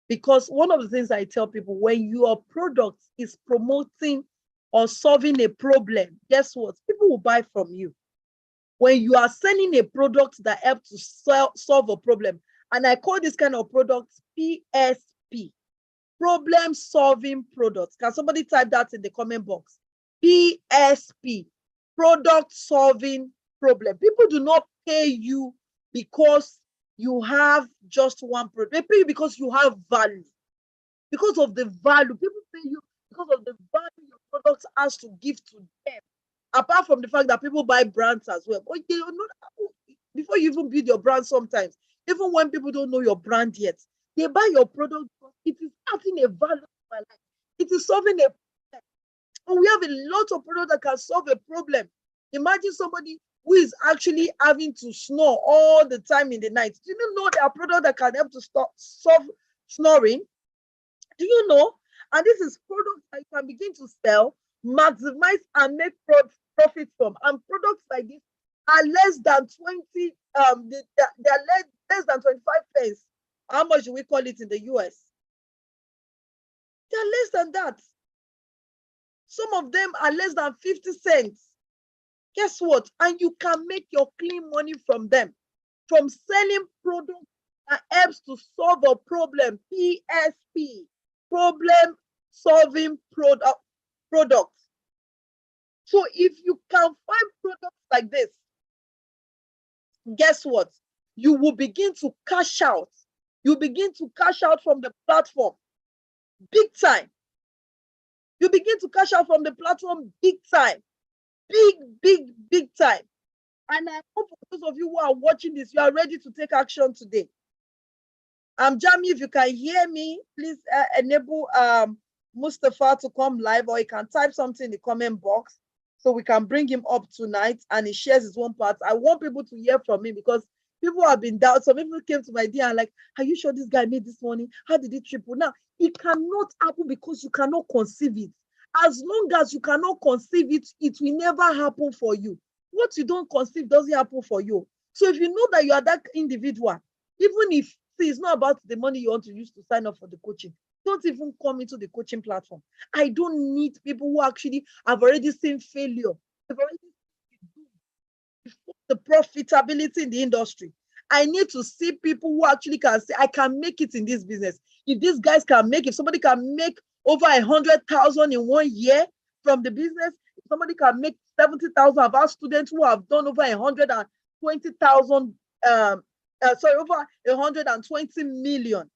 Because one of the things I tell people, when your product is promoting or solving a problem, guess what? People will buy from you. When you are selling a product that helps to solve a problem, and I call this kind of product PSP, problem solving products. Can somebody type that in the comment box? PSP, product solving problem. People do not pay you because you have just one product. They pay you because you have value. Because of the value, people pay you because of the value your product has to give to them. Apart from the fact that people buy brands as well. But they don't know, before you even build your brand sometimes, even when people don't know your brand yet, they buy your product because it is adding a value to my life. It is solving a problem. And we have a lot of products that can solve a problem. Imagine somebody who is actually having to snore all the time in the night. Do you know there are products that can help to solve snoring? Do you know? And this is products that you can begin to sell, maximize, and make profit from. And products like this are less than 20, they are less than 25 pence. How much do we call it in the US? They are less than that. Some of them are less than 50 cents. Guess what? And you can make your clean money from them, from selling products that helps to solve a problem. PSP, problem solving products. So if you can find products like this, guess what? You will begin to cash out. You begin to cash out from the platform big time. You begin to cash out from the platform big time. Big time. And I hope for those of you who are watching this, you are ready to take action today. Jamie, if you can hear me, please enable Mustafa to come live, or he can type something in the comment box so we can bring him up tonight and he shares his own part. I want people to hear from him because people have been doubting. Some people came to my DM and like, are you sure this guy made this money? How did it triple? Now, it cannot happen because you cannot conceive it. As long as you cannot conceive it, it will never happen for you. What you don't conceive doesn't happen for you. So if you know that you are that individual, even if it's not about the money you want to use to sign up for the coaching, don't even come into the coaching platform. I don't need people who actually have already seen failure. They've already seen the profitability in the industry. I need to see people who actually can say, I can make it in this business. If these guys can make, if somebody can make over 100,000 in 1 year from the business, if somebody can make 70,000 of our students who have done over 120,000, over 120 million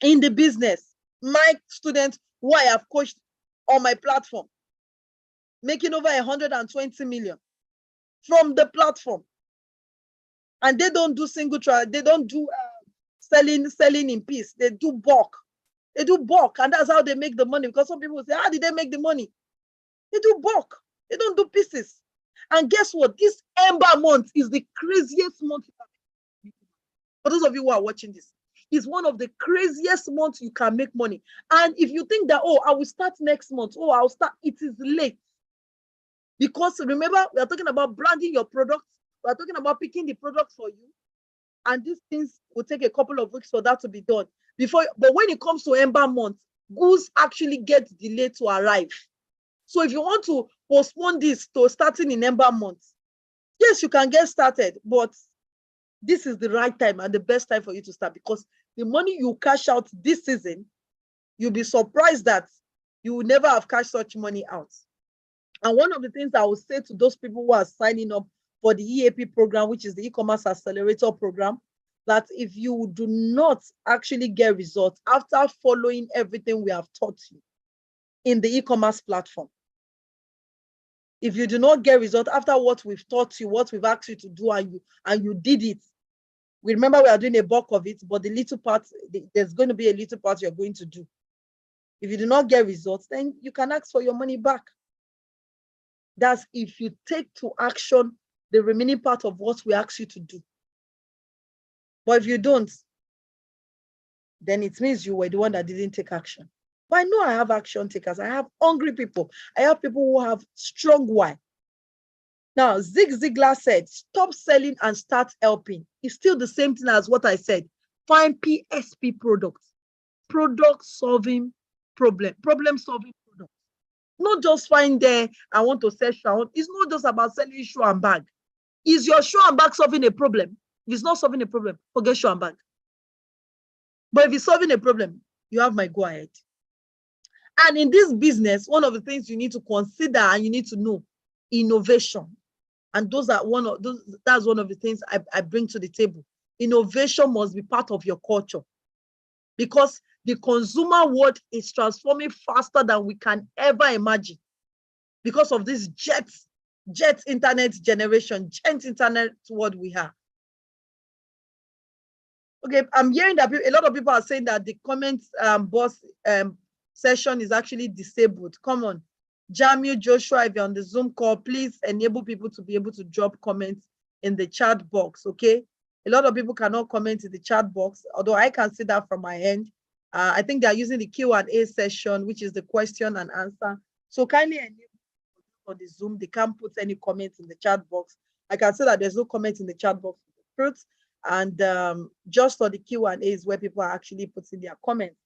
in the business. My students who I have coached on my platform, making over 120 million from the platform. And they don't do single trial, they don't do selling in piece, they do bulk. They do bulk, and that's how they make the money. Because some people say, how did they make the money? They do bulk, they don't do pieces. And guess what? This Ember month is the craziest month. For those of you who are watching this, is one of the craziest months you can make money. And if you think that, oh, I will start next month, oh, I'll start, it is late. Because remember, we are talking about branding your products. We are talking about picking the product for you. And these things will take a couple of weeks for that to be done. But when it comes to Ember month, goods actually get delayed to arrive. So if you want to postpone this to starting in Ember month, yes, you can get started, but this is the right time and the best time for you to start, because the money you cash out this season, you'll be surprised that you will never have cashed such money out. And one of the things I would say to those people who are signing up for the EAP program, which is the e-commerce accelerator program, that if you do not actually get results after following everything we have taught you in the e-commerce platform, if you do not get results after what we've taught you, what we've asked you to do, and you did it, we remember we are doing a bulk of it, but the little part, there's going to be a little part you're going to do. If you do not get results, then you can ask for your money back. That's if you take to action the remaining part of what we ask you to do. But if you don't, then it means you were the one that didn't take action. But I know I have action takers. I have hungry people. I have people who have strong why. Now, Zig Ziglar said, stop selling and start helping. It's still the same thing as what I said. Find PSP products, problem solving products. Not just find there, I want to sell shoe. It's not just about selling shoe and bag. Is your shoe and bag solving a problem? If it's not solving a problem, forget shoe and bag. But if it's solving a problem, you have my go ahead. And in this business, one of the things you need to consider and you need to know, innovation. And that's one of the things I bring to the table. Innovation must be part of your culture, because the consumer world is transforming faster than we can ever imagine because of this jet internet generation, jet internet world we have. Okay, I'm hearing that a lot of people are saying that the comments boss session is actually disabled. Come on, Jamil, Joshua, if you're on the Zoom call, please enable people to be able to drop comments in the chat box, okay? A lot of people cannot comment in the chat box, although I can see that from my end. I think they're using the Q&A session, which is the question and answer. So kindly enable on the Zoom, they can't put any comments in the chat box. I can see that there's no comment in the chat box. And just for the Q&A is where people are actually putting their comments.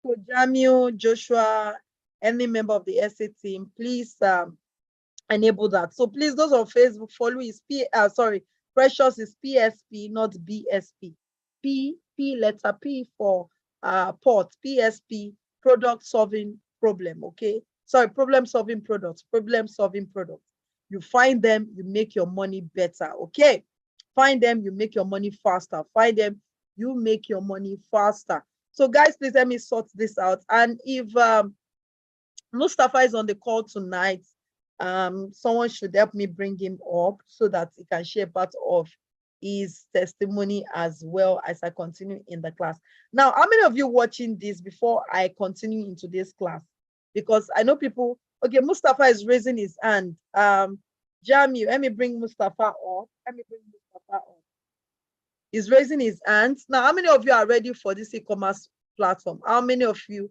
So Jamil, Joshua, any member of the SA team, please enable that. So please, those on Facebook, follow is Precious is PSP, not BSP. P letter P for port, PSP, product solving problem, okay? Sorry, problem solving products. You find them, you make your money better, okay? Find them, you make your money faster. Find them, you make your money faster. So guys, please let me sort this out. And if Mustafa is on the call tonight, someone should help me bring him up so that he can share part of his testimony as well as I continue in the class. Now, how many of you watching this before I continue into this class? Because I know people, okay, Mustafa is raising his hand. Jamie, let me bring Mustafa up. He's raising his hand. Now, how many of you are ready for this e-commerce platform? How many of you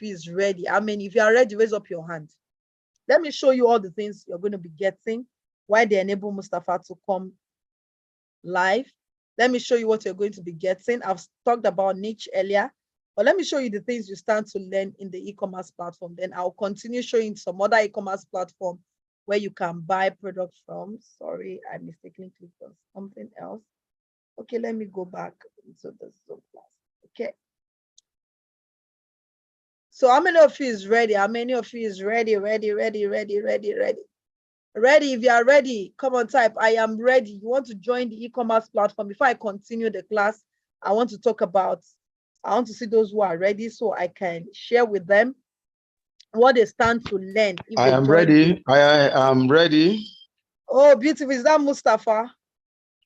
is ready? How many? If you are ready, raise up your hand. Let me show you all the things you're going to be getting while they enable Mustafa to come live. Let me show you what you're going to be getting. I've talked about niche earlier, but let me show you the things you stand to learn in the e-commerce platform. Then I'll continue showing some other e-commerce platform where you can buy products from. Sorry, I mistakenly clicked on something else. Okay, let me go back into the Zoom class. Okay. So how many of you is ready? How many of you is ready? Ready. If you are ready, come on, type, I am ready. You want to join the e-commerce platform. Before I continue the class, I want to see those who are ready so I can share with them what they stand to learn. I am ready. I am ready. Oh, beautiful. Is that Mustafa?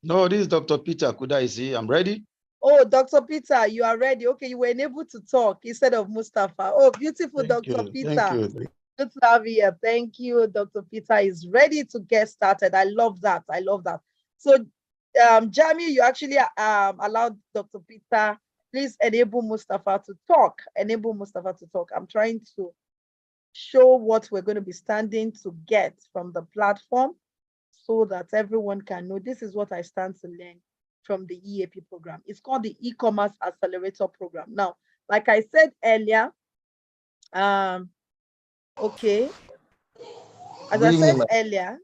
No, this is Dr. Peter Kudaisi. I'm ready. Oh, Dr. Peter, you are ready. Okay, you were able to talk instead of Mustafa. Oh, beautiful, Dr. Peter. Thank you. Good to have you here. Thank you. Dr. Peter is ready to get started. I love that. So Jami, you actually allowed Dr. Peter. Please enable Mustafa to talk. Enable Mustafa to talk. I'm trying to show what we're going to be standing to get from the platform so that everyone can know this is what I stand to learn from the EAP program. It's called the E-commerce Accelerator Program. Now, like I said earlier, okay, as I said earlier,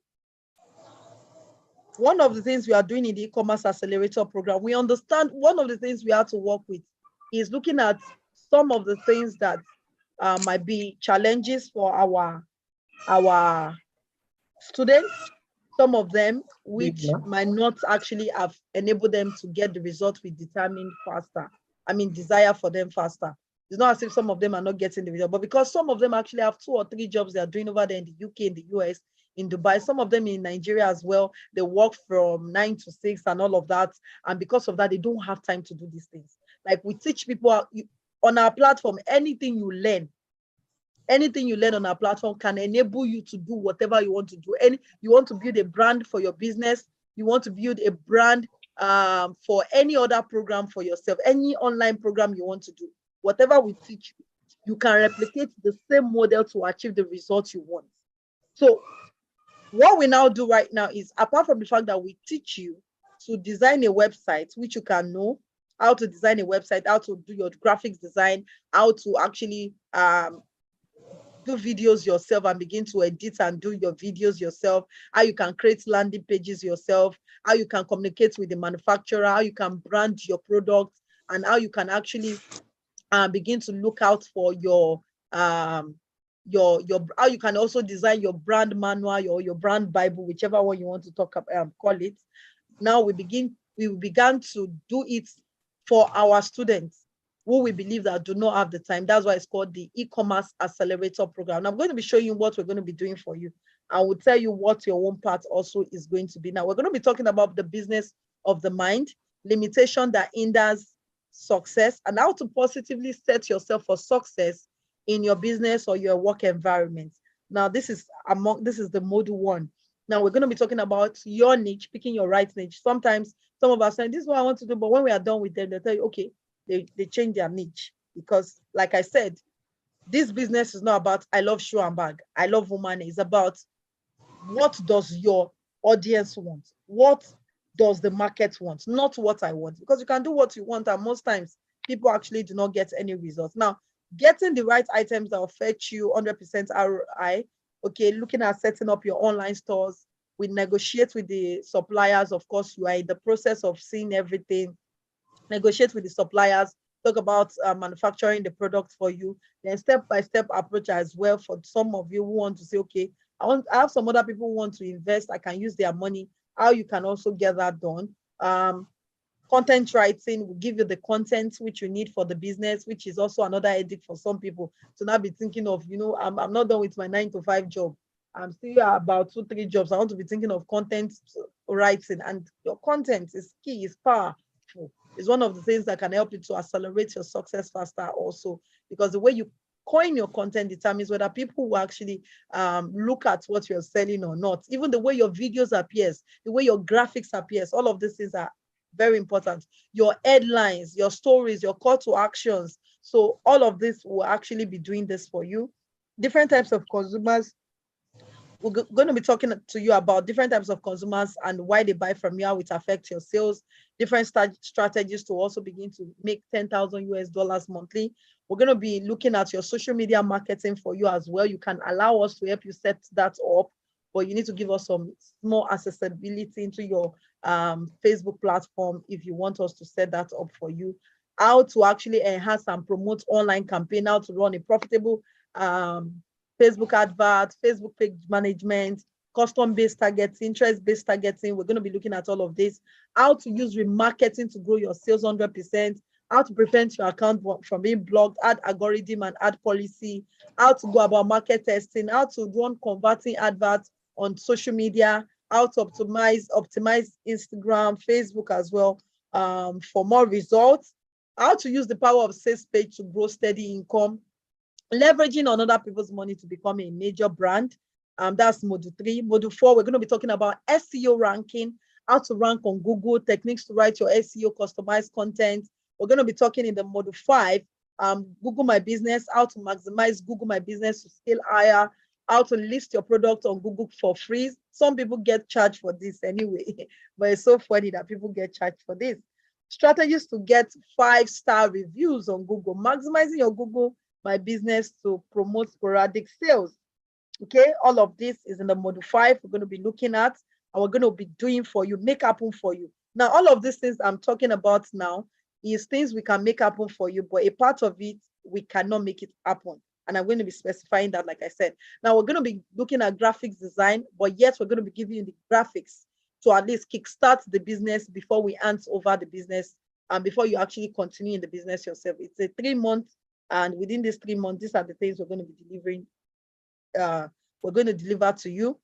one of the things we are doing in the e-commerce accelerator program, we understand one of the things we have to work with is looking at some of the things that might be challenges for our students, some of them which might not actually have enabled them to get the result we determined faster. I mean, desire for them faster. It's not as if some of them are not getting the result, but because some of them actually have 2 or 3 jobs they are doing over there in the UK, in the US, in Dubai, some of them in Nigeria as well, they work from 9 to 6 and all of that. And because of that, they don't have time to do these things. Like we teach people on our platform, anything you learn on our platform can enable you to do whatever you want to do. You want to build a brand for your business, you want to build a brand for any other program for yourself, any online program you want to do, whatever we teach you, you can replicate the same model to achieve the results you want. So what we now do right now is, apart from the fact that we teach you to design a website, which you can know how to design a website, how to do your graphics design, how to actually do videos yourself and begin to edit and do your videos yourself, how you can create landing pages yourself, how you can communicate with the manufacturer, how you can brand your product, and how you can actually begin to look out for your how you can also design your brand manual or your brand Bible, whichever one you want to talk about, call it. Now we began to do it for our students who we believe that do not have the time. That's why it's called the e-commerce accelerator program. And I'm going to be showing you what we're going to be doing for you. I will tell you what your own part also is going to be. Now we're going to be talking about the business of the mind, limitation that hinders success, and how to positively set yourself for success in your business or your work environment. Now this is the module 1. Now we're going to be talking about your niche, picking your right niche. Sometimes some of us saying, this is what I want to do, but when we are done with them, they tell you, okay, they change their niche. Because like I said, this business is not about I love shoe and bag, I love woman. It's about what does your audience want? What does the market want? Not what I want. Because you can do what you want, and most times people actually do not get any results. Now, getting the right items that will fetch you 100% ROI, okay, looking at setting up your online stores, we negotiate with the suppliers. Of course, you are in the process of seeing everything, negotiate with the suppliers, talk about manufacturing the product for you, then step-by-step approach as well for some of you who want to say, okay, I have some other people who want to invest, I can use their money, how you can also get that done. Content writing will give you the content which you need for the business, which is also another headache for some people to not be thinking of, I'm not done with my 9-to-5 job. I'm still about 2-3 jobs. I want to be thinking of content writing, and your content is key, is powerful. It's one of the things that can help you to accelerate your success faster also, because the way you coin your content determines whether people will actually look at what you're selling or not. Even the way your videos appears, the way your graphics appears, all of these things are very important. Your headlines, your stories, your call to actions. So all of this will actually be doing this for you. Different types of consumers. We're going to be talking to you about different types of consumers and why they buy from you, how it affects your sales, different strategies to also begin to make $10,000 monthly. We're going to be looking at your social media marketing for you as well. You can allow us to help you set that up, but you need to give us some small accessibility into your Facebook platform if you want us to set that up for you. How to actually enhance and promote online campaign, how to run a profitable Facebook advert, Facebook page management, custom-based targeting, interest-based targeting. We're going to be looking at all of this. How to use remarketing to grow your sales 100%. How to prevent your account from being blocked, ad algorithm and ad policy. How to go about market testing. How to run converting adverts on social media. How to optimize Instagram, Facebook as well for more results. How to use the power of sales page to grow steady income. Leveraging on other people's money to become a major brand. That's module 3. Module 4, we're going to be talking about SEO ranking, how to rank on Google, techniques to write your SEO, customized content. We're going to be talking in the module 5, Google My Business, how to maximize Google My Business to scale higher, how to list your product on Google for free. Some people get charged for this anyway, but it's so funny that people get charged for this. Strategies to get 5-star reviews on Google, maximizing your Google My Business to promote sporadic sales. Okay, all of this is in the module 5 we're going to be looking at, and we're going to be doing for you, make happen for you. Now, all of these things I'm talking about now is things we can make happen for you, but a part of it, we cannot make it happen. And I'm going to be specifying that, like I said. Now, we're going to be looking at graphics design, but yes, we're going to be giving you the graphics to at least kickstart the business before we hand over the business and before you actually continue in the business yourself. It's a 3-month, and within these 3 months, these are the things we're going to be delivering. We're going to deliver to you.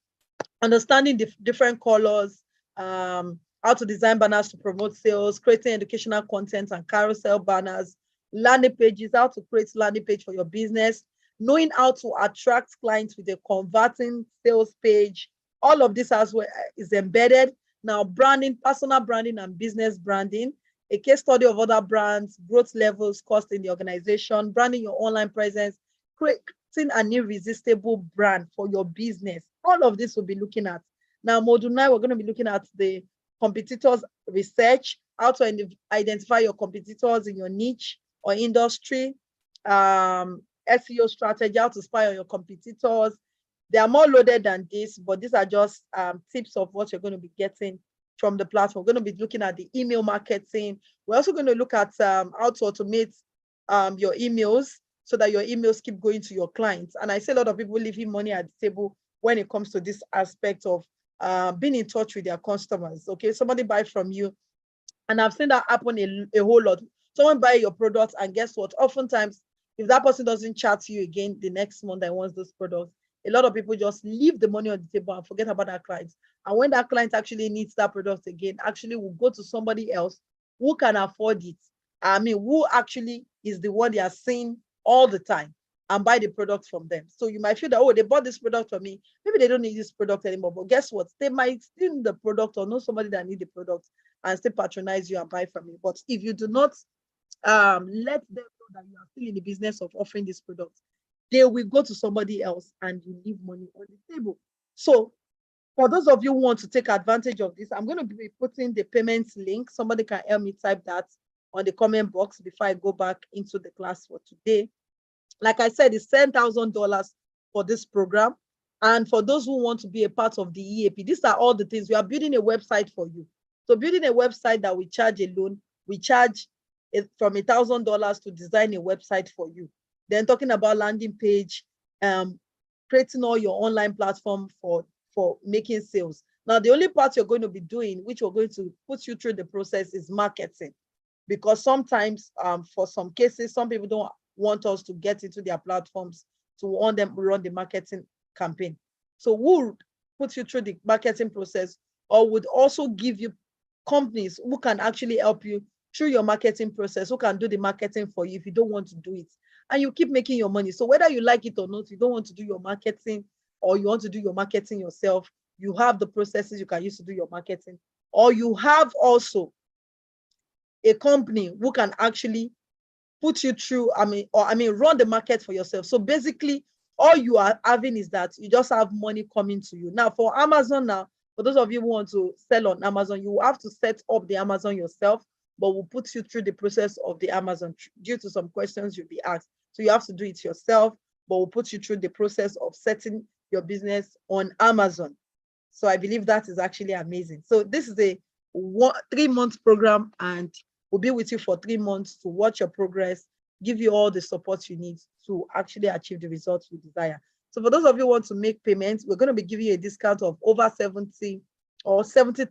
Understanding the different colors, how to design banners to promote sales, creating educational content and carousel banners, landing pages, how to create landing page for your business, knowing how to attract clients with a converting sales page. All of this as well is embedded. Now, branding, personal branding and business branding, a case study of other brands, growth levels, cost in the organization, branding your online presence, creating an irresistible brand for your business. All of this we'll be looking at. Now, module 9, we're going to be looking at the competitors research, how to identify your competitors in your niche or industry, SEO strategy, how to spy on your competitors. They are more loaded than this, but these are just tips of what you're going to be getting from the platform. We're going to be looking at the email marketing. We're also going to look at how to automate your emails so that your emails keep going to your clients. And I see a lot of people leaving money at the table when it comes to this aspect of being in touch with their customers. Okay, somebody buy from you, and I've seen that happen a whole lot. Someone buy your product, and guess what? Oftentimes, if that person doesn't chat to you again the next month that wants those products, a lot of people just leave the money on the table and forget about that client. And when that client actually needs that product again, actually will go to somebody else who can afford it. I mean, who actually is the one they are seeing all the time and buy the product from them. So you might feel that, oh, they bought this product from me. Maybe they don't need this product anymore. But guess what? They might still need the product or know somebody that needs the product and still patronize you and buy from you. But if you do not let them know that you are still in the business of offering this product, they will go to somebody else and you leave money on the table. So for those of you who want to take advantage of this, I'm going to be putting the payments link. Somebody can help me type that on the comment box before I go back into the class for today. Like I said, it's $10,000 for this program. And for those who want to be a part of the EAP, these are all the things. We are building a website for you. So building a website that we charge alone, we charge it from $1,000 to design a website for you. Then talking about landing page, creating all your online platform for making sales. Now, the only part you're going to be doing, which we're going to put you through the process, is marketing. Because sometimes, for some cases, some people don't want us to get into their platforms to want them to run the marketing campaign. So we'll put you through the marketing process, or would also give you companies who can actually help you through your marketing process, who can do the marketing for you if you don't want to do it. And you keep making your money. So whether you like it or not, you don't want to do your marketing, or you want to do your marketing yourself, you have the processes you can use to do your marketing. Or you have also a company who can actually put you through, run the market for yourself. So basically, all you are having is that you just have money coming to you. Now, for Amazon now, for those of you who want to sell on Amazon, you will have to set up the Amazon yourself, but we'll put you through the process of the Amazon due to some questions you'll be asked. So you have to do it yourself, but we'll put you through the process of setting your business on Amazon. So I believe that is actually amazing. So this is a 3-month program, and we'll be with you for 3 months to watch your progress, give you all the support you need to actually achieve the results you desire. So for those of you who want to make payments, we're going to be giving you a discount of over 70 or 70%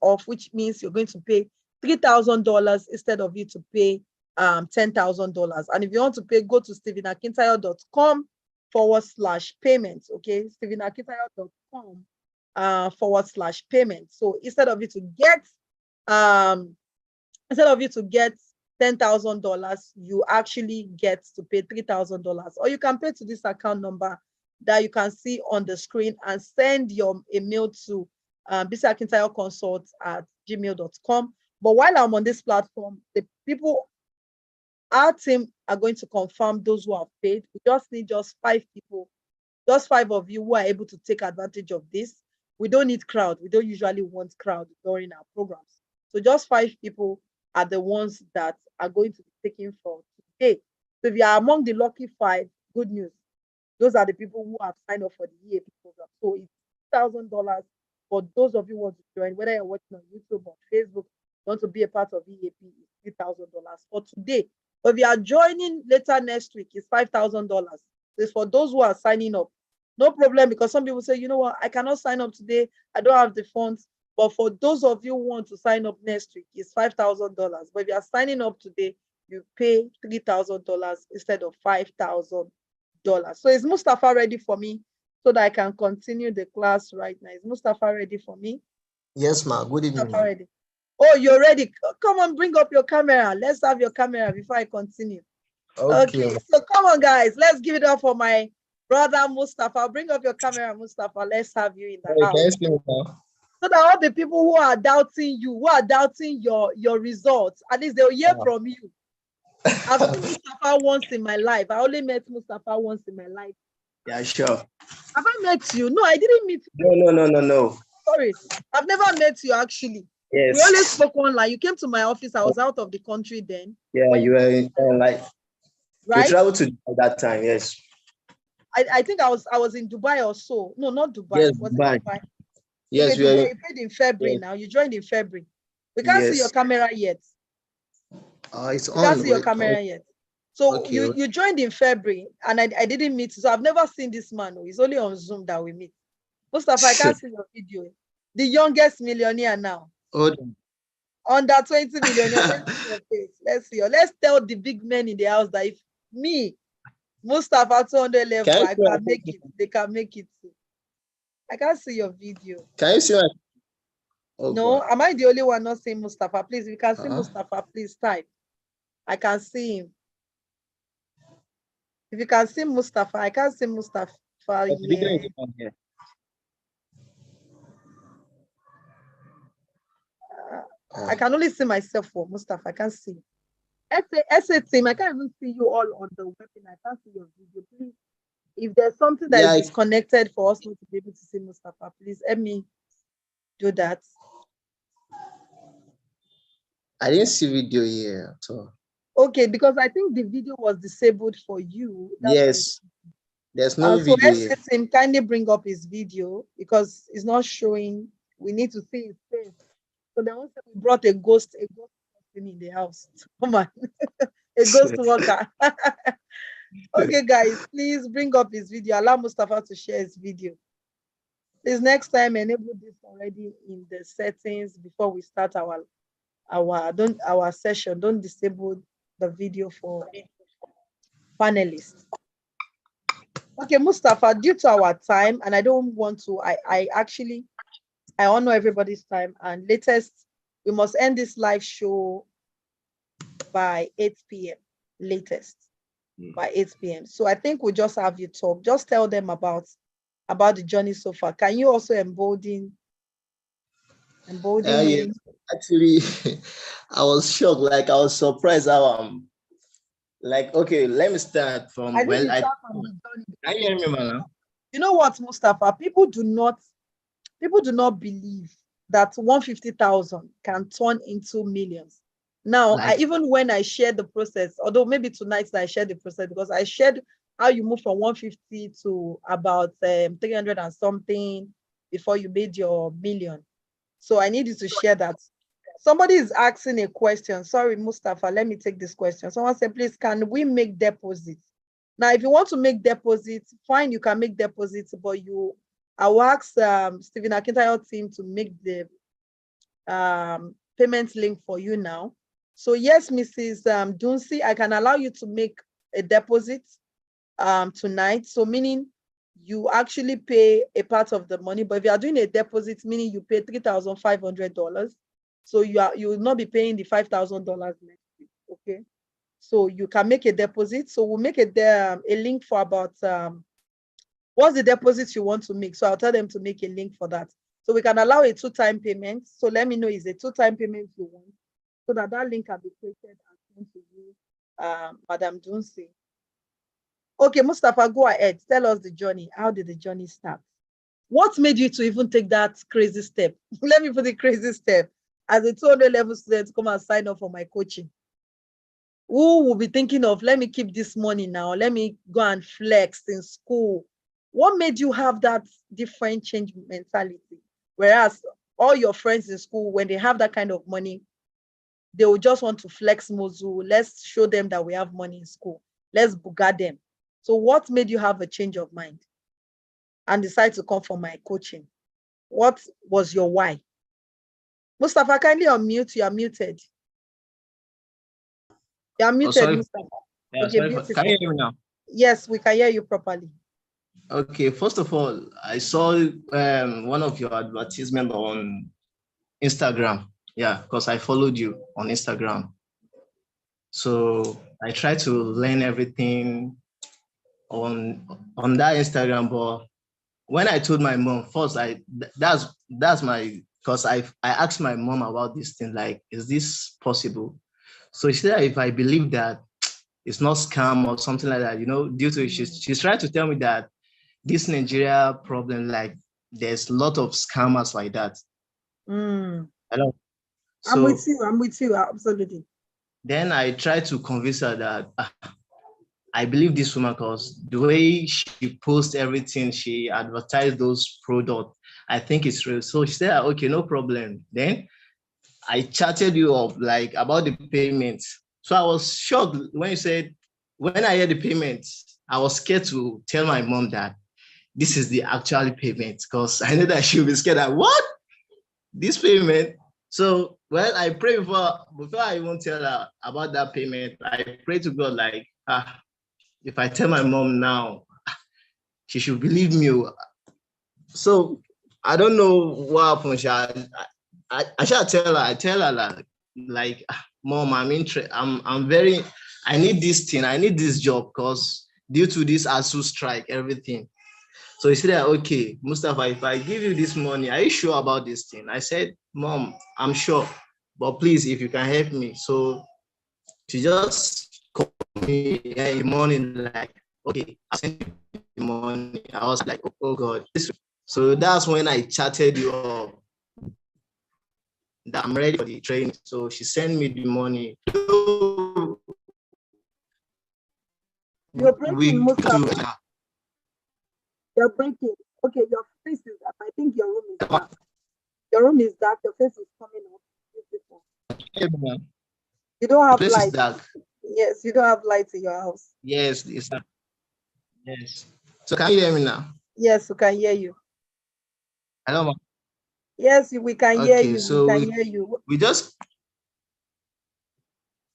off, which means you're going to pay $3,000 instead of you to pay $10,000. And if you want to pay, go to stephenakintayo.com/payments. Okay, stephenakintayo.com/payments. So instead of you to get $10,000, you actually get to pay $3,000. Or you can pay to this account number that you can see on the screen and send your email to bcakintayo.consult@gmail.com. But while I'm on this platform, our team are going to confirm those who have paid. We just need just 5 people, just 5 of you who are able to take advantage of this. We don't need crowd. We don't usually want crowd during our programs. So just 5 people are the ones that are going to be taken for today. So if you are among the lucky 5, good news. Those are the people who have signed up for the EAP program. So it's $1,000 for those of you who want to join, whether you're watching on YouTube or Facebook, want to be a part of EAP, it's $3,000 for today. But if you are joining later next week, it's $5,000. It's for those who are signing up. No problem, because some people say, you know what, I cannot sign up today. I don't have the funds. But for those of you who want to sign up next week, it's $5,000. But if you are signing up today, you pay $3,000 instead of $5,000. So is Mustafa ready for me so that I can continue the class right now? Is Mustafa ready for me? Yes, ma. Good evening. Mustafa ready. Oh, you're ready. Come on, bring up your camera. Let's have your camera before I continue. Okay. So come on, guys. Let's give it up for my brother Mustafa. Bring up your camera, Mustafa. Let's have you in the house. So that all the people who are doubting you, who are doubting your results, at least they'll hear from you. I've seen Mustafa once in my life. I only met Mustafa once in my life. Yeah, sure. Have I met you? No, I didn't meet you. No. Sorry. I've never met you, actually. Yes. We only spoke online. You came to my office. I was out of the country then. Yeah, you were in like, right? You traveled to Dubai that time, yes. I think I was in Dubai or so. No, not Dubai. Yes, was Dubai. It Dubai? Yes, okay, Dubai, you paid in February now. You joined in February. We can't see your camera yet. It's on. We can't see your camera yet. So okay. you joined in February, and I didn't meet you. So I've never seen this man. It's only on Zoom that we meet. Mustafa, I can't see your video. The youngest millionaire now. Under 20 millionaire. Let's see. Let's tell the big men in the house that if me, Mustafa 200 level, I can make it. They can make it too. I can't see your video. Can you see my? No, am I the only one not seeing Mustafa? Please, if you can see Mustafa, please type. I can see him. If you can see Mustafa, I can't see Mustafa. Yeah. I can only see myself for Mustafa. I can't see. SA team, I can't even see you all on the webinar. I can't see your video. Please, if there's something that is disconnected for us not to be able to see Mustafa, please help me do that. I didn't see video here at all. Okay, because I think the video was disabled for you. Yes, there's no video here. So SA team, kindly bring up his video because it's not showing. We need to see his face. So then once we brought a ghost person in the house. Come on, a ghost worker. Okay, guys, please bring up his video. Allow Mustafa to share his video. Please, next time, enable this already in the settings before we start our session. Don't disable the video for panelists. Okay, Mustafa, due to our time, and I don't want to, I honor everybody's time, and latest, we must end this live show by 8 p.m. latest. By 8 p.m. So I think we'll just have you talk. Just tell them about the journey so far. Can you also embolden yeah. Actually, I was shocked. Like I was surprised how like, okay, let me start from when I can you hear me, man? You know what, Mustafa? People do not believe that 150,000 can turn into millions. Now, even when I shared the process, although maybe tonight I shared the process because I shared how you move from 150 to about 300 and something before you made your million. So I need you to share that. Somebody is asking a question. Sorry, Mustafa, let me take this question. Someone said, please, can we make deposits? Now, if you want to make deposits, fine, you can make deposits, but I will ask Stephen Akintayo team to make the payment link for you now. So yes, Mrs. Dunsi, I can allow you to make a deposit tonight. So meaning you actually pay a part of the money, but if you are doing a deposit, meaning you pay $3,500. So you will not be paying the $5,000 next week. Okay. So you can make a deposit. So we'll make a link for about what's the deposit you want to make. So I'll tell them to make a link for that. So we can allow a 2-time payment. So let me know, is a 2-time payment you want, so that link can be created and sent to you, Madam Dunsi. Okay, Mustafa, go ahead. Tell us the journey. How did the journey start? What made you to even take that crazy step? Let me put the crazy step. As a 200 level student, come and sign up for my coaching. Who will be thinking of, let me keep this money now, let me go and flex in school? What made you have that different change mentality? Whereas all your friends in school, when they have that kind of money, they will just want to flex mozu. Let's show them that we have money in school. Let's booga them. So what made you have a change of mind and decide to come for my coaching? What was your why? Mustafa, kindly unmute. You are muted. You are muted, sorry. Mustafa. Yeah, Okay, can you hear me now? Yes, we can hear you properly. Okay, first of all, I saw one of your advertisement on Instagram. Yeah, because I followed you on Instagram. So I tried to learn everything on that Instagram, but when I told my mom first, that's my, because I asked my mom about this thing, like, is this possible? So she said if I believe that it's not scam or something like that, due to she's trying to tell me that this Nigeria problem, like there's a lot of scammers like that. Hello. I'm with you, absolutely. Then I tried to convince her that I believe this woman, because the way she posts everything, she advertised those products, I think it's real. So she said, okay, no problem. Then I chatted you up like about the payments. So I was shocked when you said, when I heard the payments, I was scared to tell my mom that this is the actual payment, because I know that she'll be scared that what? This payment? So, well, I pray before I even tell her about that payment, I pray to God, like, if I tell my mom now, she should believe me. So I don't know what happened. I shall tell her. I tell her like Mom, I'm interested. I need this thing. I need this job because due to this ASU strike, everything. So he said, okay, Mustafa, if I give you this money, are you sure about this thing? I said, Mom, I'm sure, but please, if you can help me. So she just called me in the morning, like, okay, I sent you the money. I was like, oh God. So that's when I chatted you up that I'm ready for the training. So she sent me the money. You're breaking, Mustafa. You're breaking. Okay, your face is up. I think your room is dark. Your room is dark. Your face is coming up. You don't have light. Yes, you don't have light in your house. Yes, it's dark. Yes. So can you hear me now? Yes, we can hear you. Hello, ma'am. Yes, we can hear you. So we can hear you. We just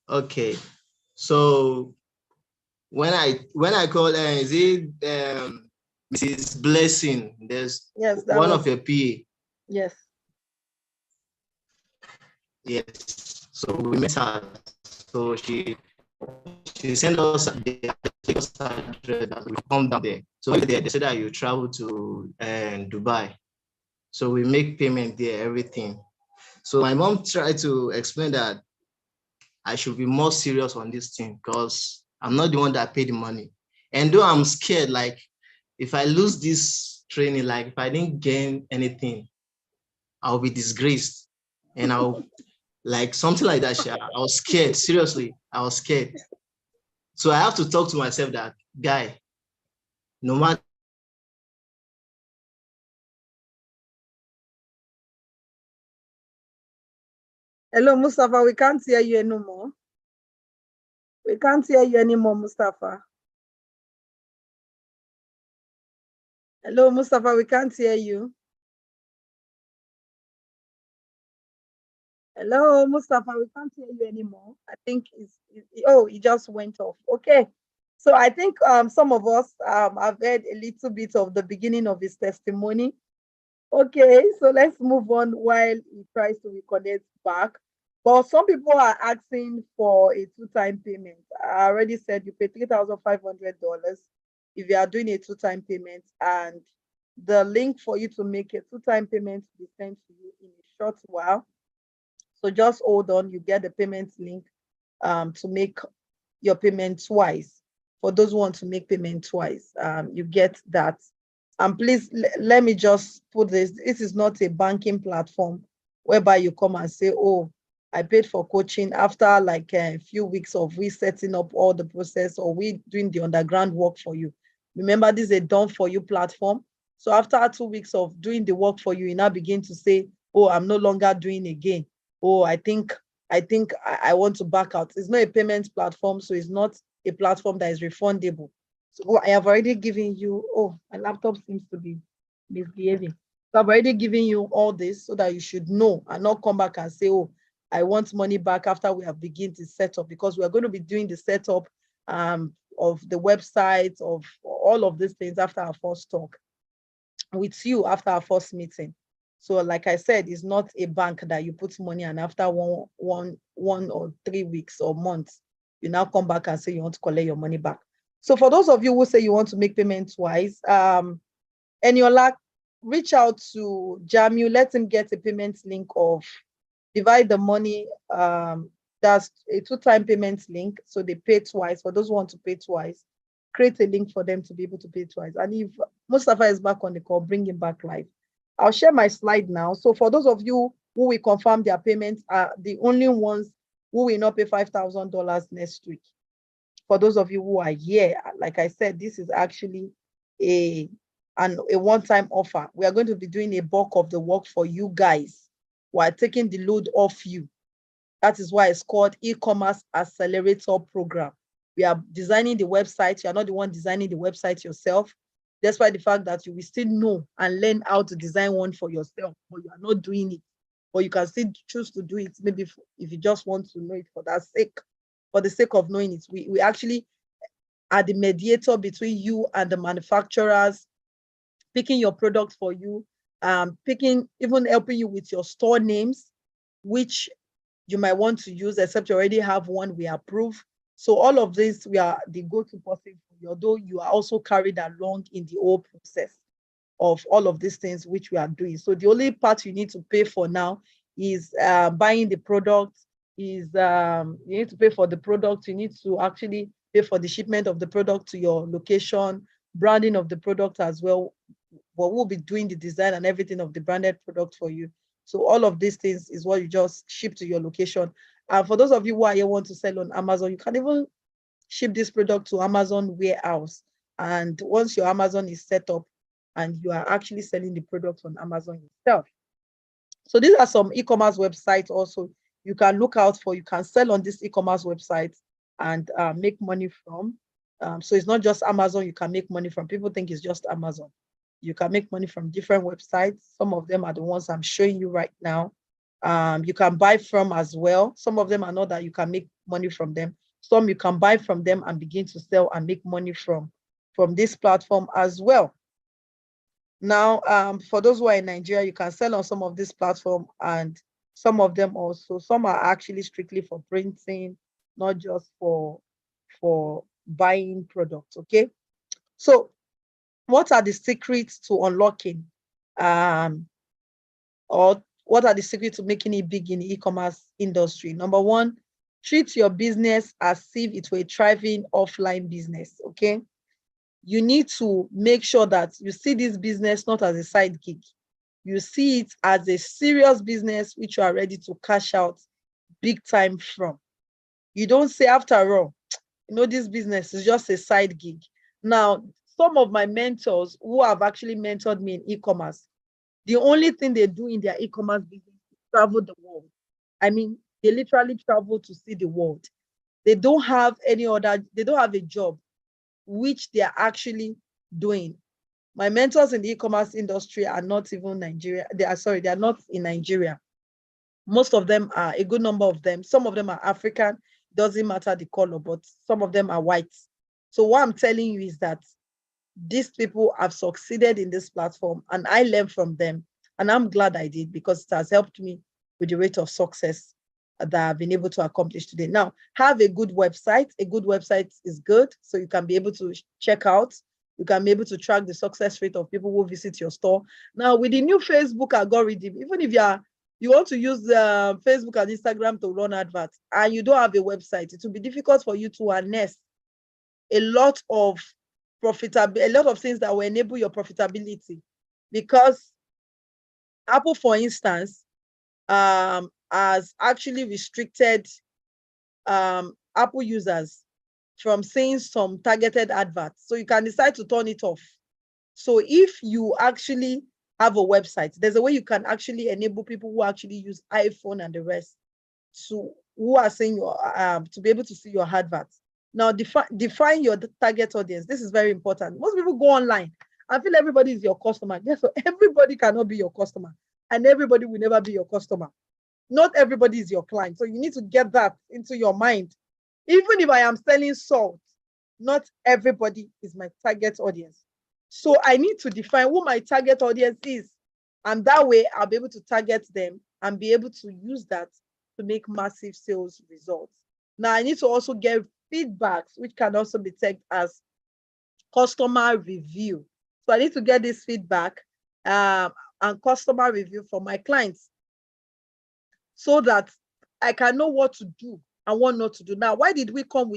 okay. So when I call her, is it Mrs. Blessing? There's one of your PA. Yes. Yes. So we met her. So she sent us the address that we come down there. So they said that you travel to Dubai. So we make payment there, everything. So my mom tried to explain that I should be more serious on this thing because I'm not the one that paid the money. And though I'm scared, like if I lose this training, like if I didn't gain anything, I'll be disgraced. And I'll like something like that. I was scared, seriously, I was scared. So I have to talk to myself that, guy, no matter. Hello, Mustafa, we can't hear you anymore. We can't hear you anymore, Mustafa. Hello, Mustafa, we can't hear you. Hello, Mustafa, we can't hear you anymore. I think he just went off. Okay. So I think some of us have heard a little bit of the beginning of his testimony. Okay, so let's move on while he tries to reconnect back. But some people are asking for a 2-time payment. I already said you pay $3,500 if you are doing a 2-time payment, and the link for you to make a two-time payment will be sent to you in a short while. So just hold on, you get the payment link to make your payment twice. For those who want to make payment twice, you get that. And please let me just put this. This is not a banking platform whereby you come and say, oh, I paid for coaching after like a few weeks of we setting up all the process or we doing the underground work for you. Remember, this is a done for you platform. So after 2 weeks of doing the work for you, you now begin to say, oh, I'm no longer doing again. Oh, I think I want to back out. It's not a payment platform, so it's not a platform that is refundable. So I have already given you, oh, my laptop seems to be misbehaving. So I've already given you all this so that you should know and not come back and say, oh, I want money back after we have begun to set up, because we are going to be doing the setup of the website, of all of these things after our first talk with you, after our first meeting. So like I said, it's not a bank that you put money and after one or 3 weeks or months, you now come back and say you want to collect your money back. So for those of you who say you want to make payment twice, Eniola, reach out to Jamu, let him get a payment link of divide the money. That's a two-time payment link. So they pay twice. For those who want to pay twice, create a link for them to be able to pay twice. And if Mustafa is back on the call, bring him back live. I'll share my slide now. So for those of you who will confirm their payments are the only ones who will not pay $5,000 next week. For those of you who are here, like I said, this is actually a one-time offer. We are going to be doing a bulk of the work for you guys. We're taking the load off you. That is why it's called E-commerce Accelerator Program. We are designing the website. You are not the one designing the website yourself. Despite the fact that you will still know and learn how to design one for yourself, but you are not doing it. Or you can still choose to do it, maybe if you just want to know it for that sake, for the sake of knowing it. We actually are the mediator between you and the manufacturers, picking your product for you, even helping you with your store names, which you might want to use, except you already have one we approve. So all of this, we are the go-to person for you, although you are also carried along in the whole process of all of these things which we are doing. So the only part you need to pay for now is buying the product, you need to pay for the product, you need to actually pay for the shipment of the product to your location, branding of the product as well. But we'll be doing the design and everything of the branded product for you. So all of these things is what you just ship to your location. And for those of you who are here want to sell on Amazon, you can even ship this product to Amazon warehouse. And once your Amazon is set up and you are actually selling the product on Amazon itself. So these are some e-commerce websites also you can look out for. You can sell on this e-commerce website and make money from. So it's not just Amazon you can make money from. People think it's just Amazon. You can make money from different websites. Some of them are the ones I'm showing you right now. You can buy from as well. Some of them are not that you can make money from them. Some you can buy from them and begin to sell and make money from this platform as well. Now, for those who are in Nigeria, you can sell on some of this platform, and some of them also, some are actually strictly for printing, not just for buying products, okay? So what are the secrets to unlocking or what are the secrets to making it big in the e-commerce industry? Number one, treat your business as if it were a thriving offline business, okay? You need to make sure that you see this business not as a side gig. You see it as a serious business which you are ready to cash out big time from. You don't say, after all, this business is just a side gig. Now, some of my mentors who have actually mentored me in e-commerce, the only thing they do in their e-commerce business is travel the world. I mean, they literally travel to see the world. They don't have they don't have a job which they are actually doing. My mentors in the e-commerce industry are not even Nigeria. They are not in Nigeria. Most of them are, a good number of them, some of them are African, doesn't matter the color, but some of them are white. So what I'm telling you is that these people have succeeded in this platform and I learned from them. And I'm glad I did, because it has helped me with the rate of success that I've been able to accomplish today. Now, have a good website. A good website is good, so you can be able to check out You can be able to track the success rate of people who visit your store. Now, with the new Facebook algorithm, even if you want to use Facebook and Instagram to run adverts and you don't have a website, it will be difficult for you to harness a lot of things that will enable your profitability. Because Apple, for instance, has actually restricted Apple users from seeing some targeted adverts. So you can decide to turn it off. So if you actually have a website, there's a way you can actually enable people who actually use iPhone and the rest who are seeing your to be able to see your adverts. Now define your target audience. This is very important. Most people go online and feel everybody is your customer. Yes, so everybody cannot be your customer, and everybody will never be your customer. Not everybody is your client. So you need to get that into your mind. Even if I am selling salt, not everybody is my target audience. So I need to define who my target audience is. And that way I'll be able to target them and be able to use that to make massive sales results. Now I need to also get feedbacks, which can also be tagged as customer review. So I need to get this feedback and customer review from my clients so that I can know what to do and what not to do. Now, why did we come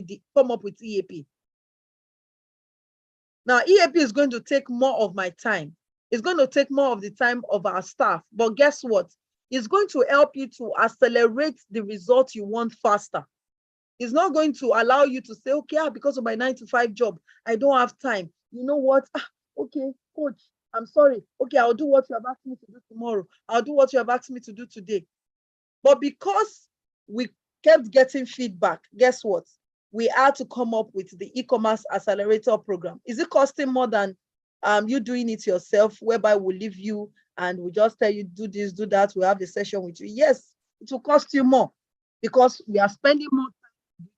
up with EAP? Now, EAP is going to take more of my time. It's going to take more of the time of our staff. But guess what? It's going to help you to accelerate the results you want faster. It's not going to allow you to say, okay, because of my 9-to-5 job, I don't have time. You know what? Okay, coach, I'm sorry. Okay, I'll do what you have asked me to do tomorrow. I'll do what you have asked me to do today. But because we kept getting feedback, guess what? We had to come up with the e-commerce accelerator program. Is it costing more than you doing it yourself, whereby we'll leave you and we just tell you, do this, do that, we'll have a session with you? Yes, it will cost you more because we are spending more time.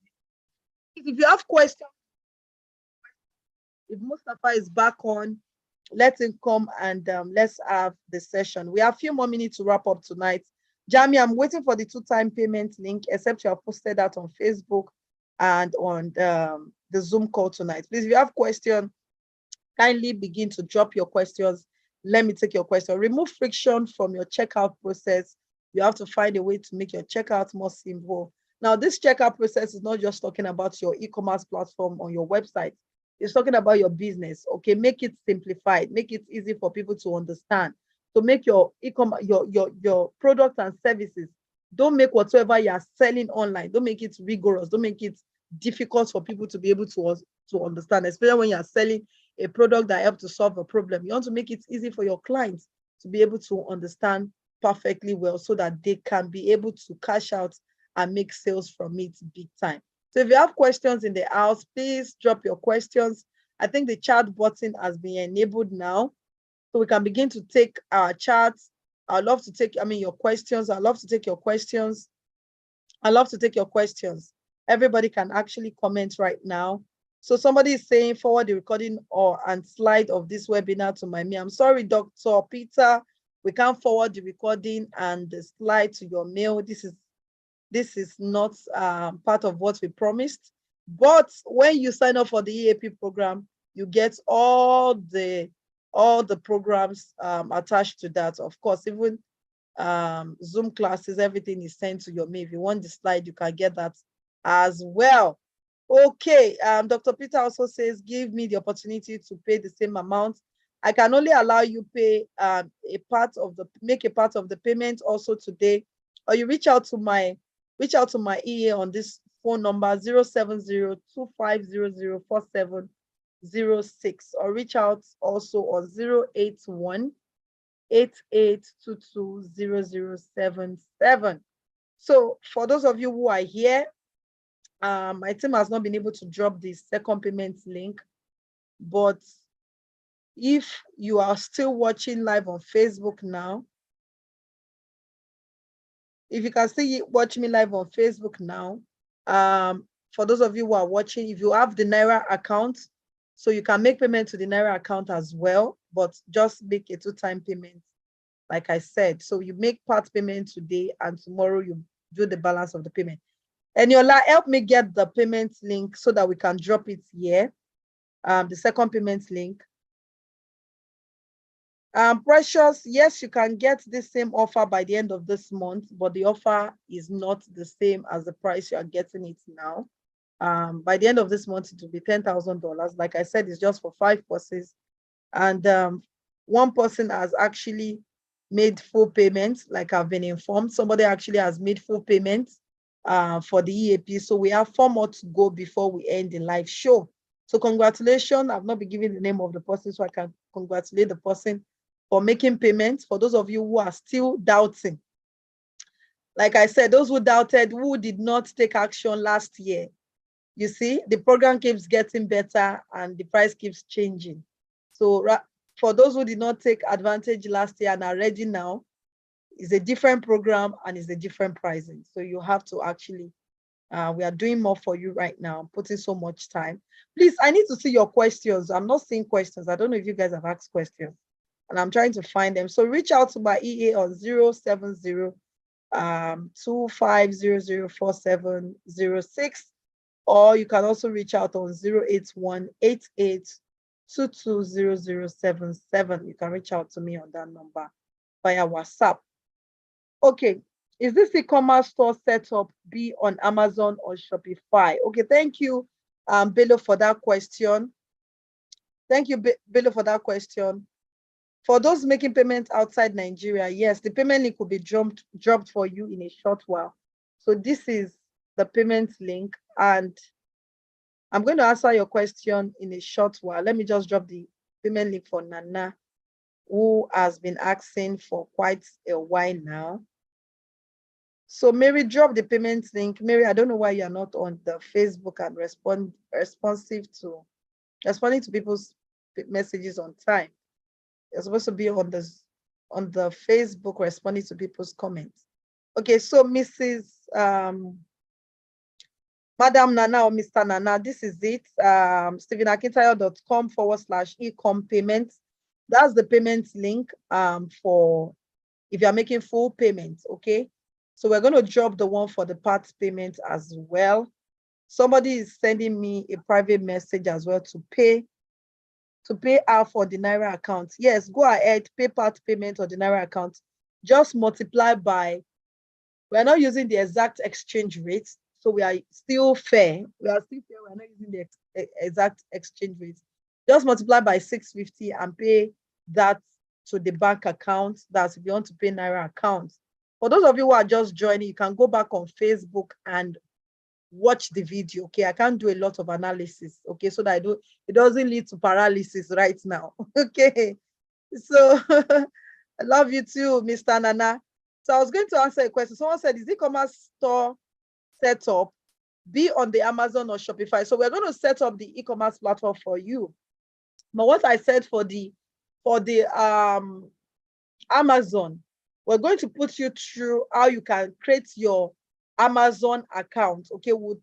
If you have questions, if Mustafa is back on, let him come and let's have the session. We have a few more minutes to wrap up tonight. Jamie, I'm waiting for the 2-time payment link, except you have posted that on Facebook and on the Zoom call tonight. Please, if you have questions, kindly begin to drop your questions. Let me take your question. Remove friction from your checkout process. You have to find a way to make your checkout more simple. Now, this checkout process is not just talking about your e-commerce platform on your website. It's talking about your business. Okay, make it simplified, make it easy for people to understand. To make your e-commerce, your products and services, don't make whatsoever you are selling online, don't make it rigorous, don't make it difficult for people to be able to understand, especially when you are selling a product that helps to solve a problem. You want to make it easy for your clients to be able to understand perfectly well so that they can be able to cash out and make sales from it big time. So if you have questions in the house, please drop your questions. I think the chat button has been enabled now, so we can begin to take our chats. I'd love to take, your questions. I'd love to take your questions. I'd love to take your questions. Everybody can actually comment right now. So somebody is saying forward the recording and slide of this webinar to my mail. I'm sorry, Dr. Peter, we can't forward the recording and the slide to your mail. This is not part of what we promised. But when you sign up for the EAP program, you get all the programs attached to that. Of course, even Zoom classes, everything is sent to your mail. If you want the slide, you can get that as well. Okay, Dr. Peter also says, give me the opportunity to pay the same amount. I can only allow you pay make a part of the payment also today, or you reach out to my EA on this phone number 070-2500-4706, or reach out also on 081-8822-0077. So for those of you who are here, my team has not been able to drop the second payment link, but if you are still watching live on Facebook now, if you can still watch me live on Facebook now, for those of you who are watching, if you have the Naira account, so you can make payment to the Naira account as well, but just make a 2-time payment, like I said. So you make part payment today and tomorrow you do the balance of the payment. And Yola, help me get the payment link so that we can drop it here. the second payment link. Precious, yes, you can get the same offer by the end of this month, but the offer is not the same as the price you are getting it now. By the end of this month, it will be $10,000. Like I said, it's just for 5 courses. And one person has actually made full payment, like I've been informed. Somebody actually has made full payment for the EAP. So we have 4 more to go before we end the live show. So congratulations. I've not been given the name of the person, so I can congratulate the person for making payments. For those of you who are still doubting, like I said, those who doubted, who did not take action last year, you see, the program keeps getting better and the price keeps changing. So for those who did not take advantage last year and are ready now, it's a different program and it's a different pricing. So you have to actually, we are doing more for you right now, putting so much time. Please, I need to see your questions. I'm not seeing questions. I don't know if you guys have asked questions, and I'm trying to find them. So reach out to my EA on 070 25004706, or you can also reach out on 08188220077. You can reach out to me on that number via WhatsApp. Okay, is this e-commerce store setup be on Amazon or Shopify? Okay, thank you, Bello, for that question. Thank you, Bello, for that question. For those making payments outside Nigeria, yes, the payment link will be dropped for you in a short while. So this is the payment link, and I'm going to answer your question in a short while. Let me just drop the payment link for Nana, who has been asking for quite a while now. So Mary, drop the payment link. Mary, I don't know why you're not on the Facebook and responding to people's messages on time. You're supposed to be on the Facebook responding to people's comments. Okay, so Mrs. Madam Nana or Mr. Nana, this is it. StephenAkintayo.com/ecom payments. That's the payment link for if you're making full payments. Okay, so we're going to drop the one for the part payment as well. Somebody is sending me a private message as well to pay out for the Naira account. Yes, go ahead, pay part payment on the Naira account. Just multiply by, we're not using the exact exchange rate, so we are still fair. We're not using the exact exchange rate. Just multiply by 650 and pay that to the bank account. That's if you want to pay Naira account. For those of you who are just joining, you can go back on Facebook and watch the video. Okay, I can't do a lot of analysis, okay, so that it doesn't lead to paralysis right now. Okay, so I love you too, Mr. Nana. So I was going to answer a question. Someone said, is e-commerce store setup be on the Amazon or Shopify? So we're going to set up the e-commerce platform for you. But what I said for the Amazon, we're going to put you through how you can create your Amazon account. Okay, we'll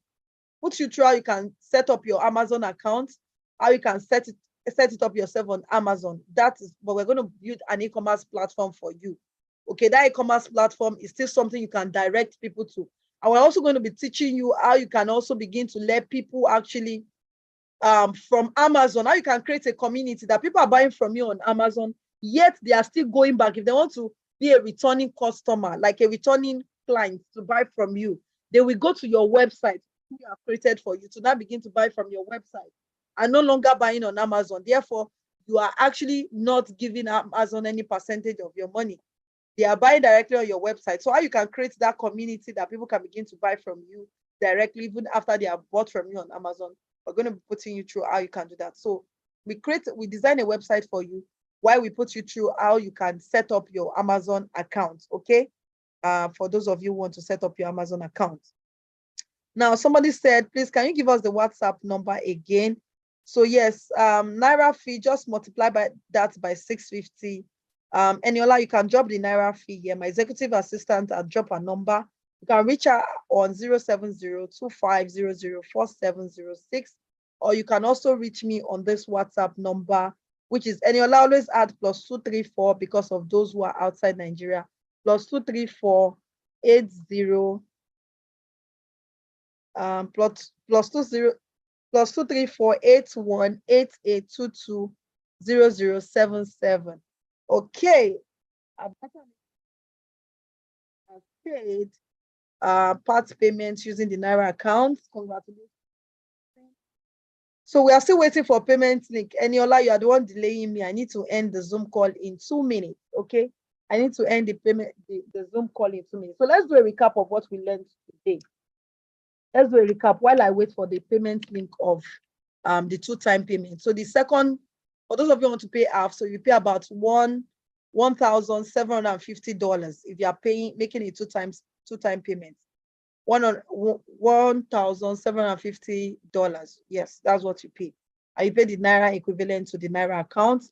put you through how you can set up your Amazon account, how you can set it up yourself on Amazon. That is, but we're going to build an e-commerce platform for you. Okay, that e-commerce platform is still something you can direct people to. And we're also going to be teaching you how you can also begin to let people actually from Amazon, how you can create a community that people are buying from you on Amazon, yet they are still going back. If they want to be a returning customer, like a returning client to buy from you, they will go to your website you have created for you to now begin to buy from your website and no longer buying on Amazon. Therefore, you are actually not giving Amazon any percentage of your money. They are buying directly on your website. So how you can create that community that people can begin to buy from you directly, even after they have bought from you on Amazon. We're going to be putting you through how you can do that. So we design a website for you while we put you through how you can set up your Amazon account. Okay. For those of you who want to set up your Amazon account. Now, somebody said, please, can you give us the WhatsApp number again? So yes, Naira fee, just multiply that by 650. Eniola, you can drop the Naira fee here. My executive assistant, I'll drop a number. You can reach her on 070-2500-4706, or you can also reach me on this WhatsApp number, which is, Eniola, always add +234 because of those who are outside Nigeria, +234 80 +20 +2348188220077. Okay. I've paid part payments using the Naira account. Congratulations. So we are still waiting for payment link. Eniola, you are the one delaying me. I need to end the Zoom call in 2 minutes. Okay. I need to end the Zoom call in 2 minutes. So let's do a recap of what we learned today. Let's do a recap while I wait for the payment link of the 2-time payment. So the second, for those of you who want to pay half, so you pay about $1,750 if you are making it two-time payments. $1,750. Yes, that's what you pay. And you pay the Naira equivalent to the Naira account.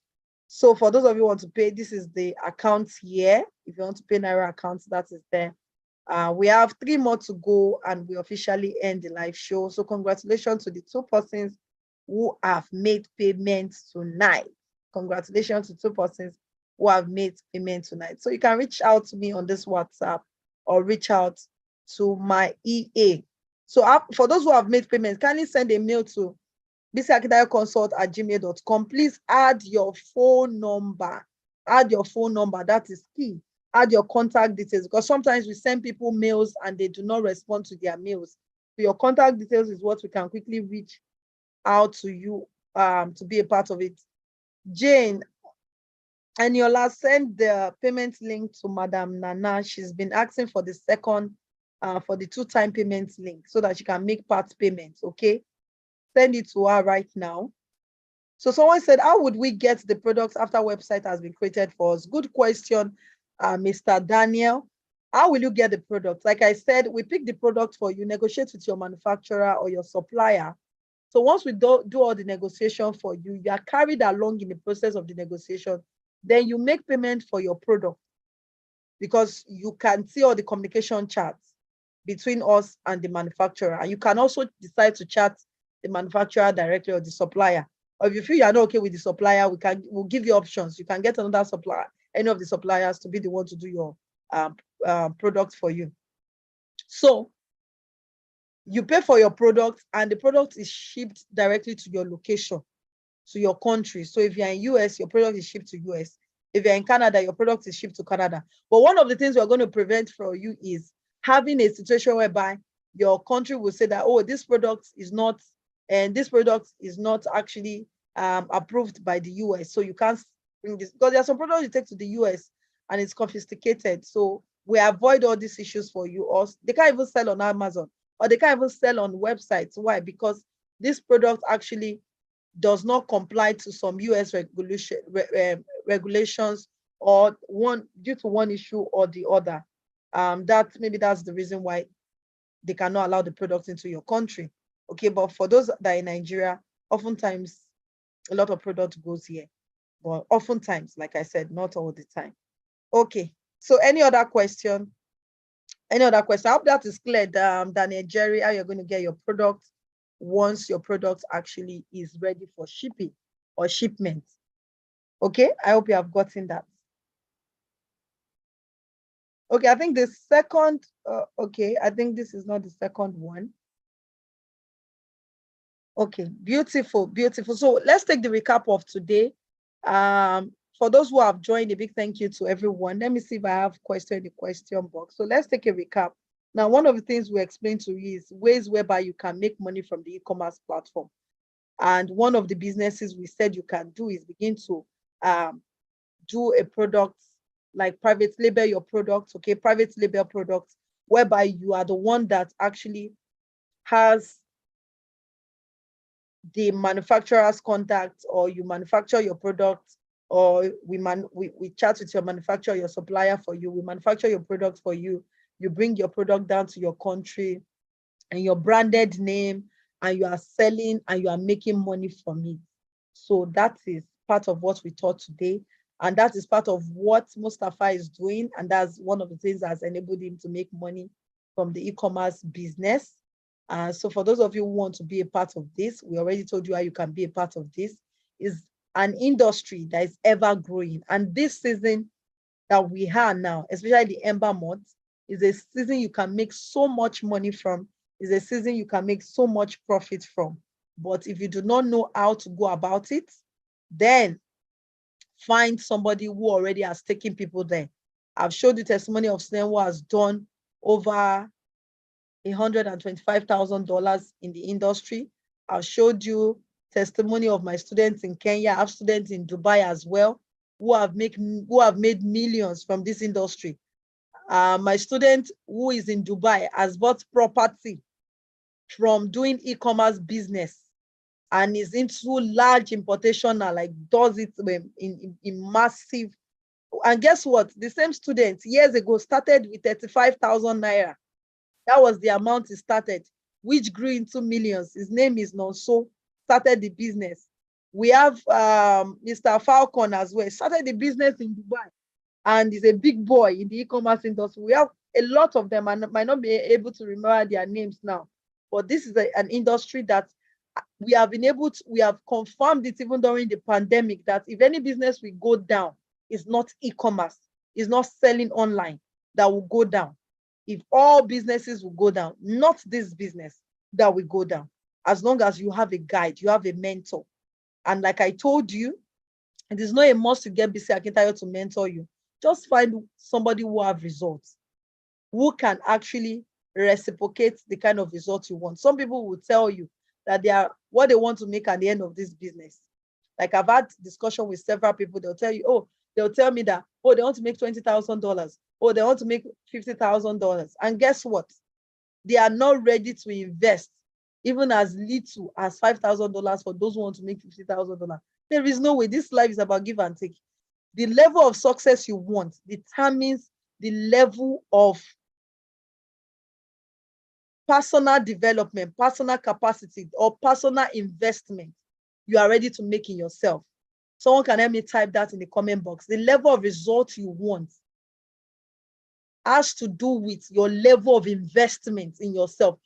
So for those of you who want to pay, this is the account here. If you want to pay Naira accounts, that is there. We have 3 more to go and we officially end the live show. So congratulations to the 2 persons who have made payments tonight. Congratulations to 2 persons who have made payment tonight. So you can reach out to me on this WhatsApp or reach out to my EA. So for those who have made payments, kindly send a mail to bcakidayoconsult@gmail.com. Please add your phone number. Add your phone number. That is key. Add your contact details, because sometimes we send people mails and they do not respond to their mails. So your contact details is what we can quickly reach out to you to be a part of it. Jane, and Eniola, send the payment link to Madam Nana. She's been asking for the second, for the 2-time payment link so that she can make part payments, okay? Send it to her right now. So someone said, how would we get the products after website has been created for us? Good question, Mr. Daniel. How will you get the product? Like I said, we pick the product for you, negotiate with your manufacturer or your supplier. So once we do all the negotiation for you, you are carried along in the process of the negotiation. Then you make payment for your product, because you can see all the communication chats between us and the manufacturer. And you can also decide to chat the manufacturer directly or the supplier. Or if you feel you're not okay with the supplier, we'll give you options. You can get another supplier, any of the suppliers, to be the one to do your product for you. So you pay for your product and the product is shipped directly to your location, to your country. So if you're in US, your product is shipped to US. If you're in Canada, your product is shipped to Canada. But one of the things we're going to prevent for you is having a situation whereby your country will say that, oh, this product is not, and this product is not actually approved by the US. So you can't bring this, because there are some products you take to the US and it's confiscated. So we avoid all these issues for you. Or they can't even sell on Amazon, or they can't even sell on websites. Why? Because this product actually does not comply to some US regulations, or due to one issue or the other. Maybe that's the reason why they cannot allow the product into your country. Okay, but for those that are in Nigeria, oftentimes a lot of product goes here. But oftentimes, like I said, not all the time. Okay, so any other question? Any other question? I hope that is clear, Daniel Jerry, how you're going to get your product once your product actually is ready for shipping or shipment. Okay, I hope you have gotten that. Okay, I think the second, okay, I think this is not the second one. Okay, beautiful, beautiful. So let's take the recap of today. For those who have joined, a big thank you to everyone. Let me see if I have question in the question box. So let's take a recap. Now, one of the things we explained to you is ways whereby you can make money from the e-commerce platform. And one of the businesses we said you can do is begin to do a product, like private label your product, okay? Private label products, whereby you are the one that actually has the manufacturer's contact, or you manufacture your product, or we chat with your manufacturer, your supplier for you, we manufacture your product for you, you bring your product down to your country and your branded name, and you are selling and you are making money from it. So that is part of what we taught today. And that is part of what Mustafa is doing. And that's one of the things that has enabled him to make money from the e-commerce business. So for those of you who want to be a part of this, we already told you how you can be a part of this. Is an industry that is ever growing. And this season that we have now, especially the Ember month, is a season you can make so much money from, is a season you can make so much profit from. But if you do not know how to go about it, then find somebody who already has taken people there. I've showed you testimony of someone who has done over $125,000 in the industry. I've showed you testimony of my students in Kenya. I have students in Dubai as well who have made millions from this industry. My student who is in Dubai has bought property from doing e-commerce business and is into large importation now, like does it in massive. And guess what? The same student years ago started with 35,000 naira. That was the amount he started, which grew into millions. His name is Nonso, started the business. We have Mr. Falcon as well, started the business in Dubai and is a big boy in the e-commerce industry. We have a lot of them. I might not be able to remember their names now, but this is an industry that we have confirmed it even during the pandemic, that if any business will go down, it's not e-commerce, it's not selling online that will go down. If all businesses will go down, not this business that will go down, as long as you have a guide, you have a mentor. And like I told you, it is not a must to get BC Akintayo to mentor you. Just find somebody who have results, who can actually reciprocate the kind of results you want. Some people will tell you that they are what they want to make at the end of this business. Like I've had discussion with several people, they'll tell you, they'll tell me that, they want to make $20,000, or they want to make $50,000. And guess what? They are not ready to invest even as little as $5,000 for those who want to make $50,000. There is no way. This life is about give and take. The level of success you want determines the level of personal development, personal capacity, or personal investment you are ready to make in yourself. Someone can help me type that in the comment box. The level of result you want has to do with your level of investment in yourself.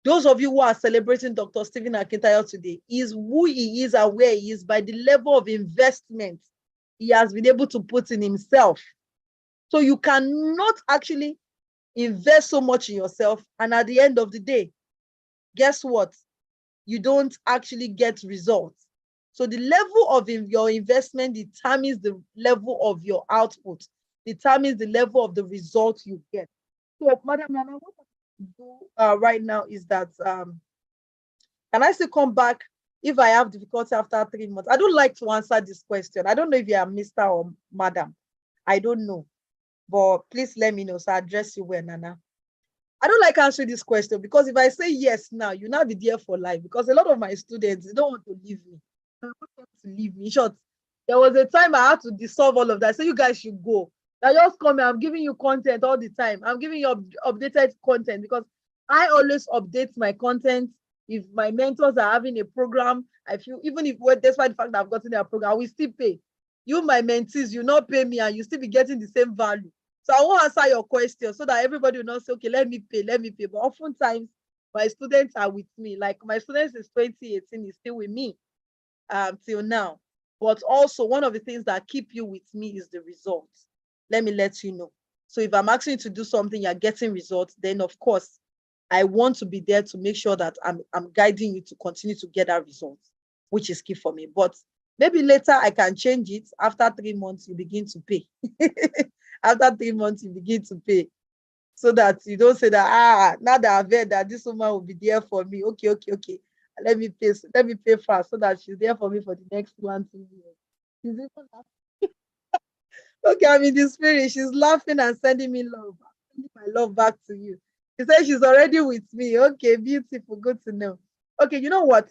Those of you who are celebrating Dr. Stephen Akintayo today is who he is and where he is by the level of investment he has been able to put in himself. So you cannot actually invest so much in yourself, and at the end of the day, guess what? You don't actually get results. So the level of your investment determines the level of your output, determines the level of the results you get. So, Madam Nana, what I do right now is that, can I still come back if I have difficulty after 3 months? I don't like to answer this question. I don't know if you are Mr. or Madam. I don't know. But please let me know so I address you well, Nana. I don't like answering this question because if I say yes now, you'll not be there for life, because a lot of my students, they don't want to leave me. They want them to leave me. In short, there was a time I had to dissolve all of that. So you guys should go. I just come here. I'm giving you content all the time. I'm giving you updated content because I always update my content. If my mentors are having a program, I feel even if despite the fact that I've gotten their program, I will still pay. You, my mentees, you not pay me and you still be getting the same value. So I won't answer your question so that everybody will not say, okay, let me pay. But oftentimes, my students are with me. Like my students since 2018 is still with me till now. But also one of the things that keep you with me is the results. Let me let you know. So if I'm asking you to do something, you're getting results, then of course, I want to be there to make sure that I'm guiding you to continue to get that result, which is key for me. But maybe later I can change it. After 3 months, you begin to pay. After 3 months, you begin to pay. So that you don't say that, now that I've heard that this woman will be there for me. Okay. Let me pay fast so that she's there for me for the next 1-2 years. She's even laughing. Okay, I'm in the spirit. She's laughing and sending me love. I'm sending my love back to you. She said she's already with me. Okay, beautiful. Good to know. Okay, you know what?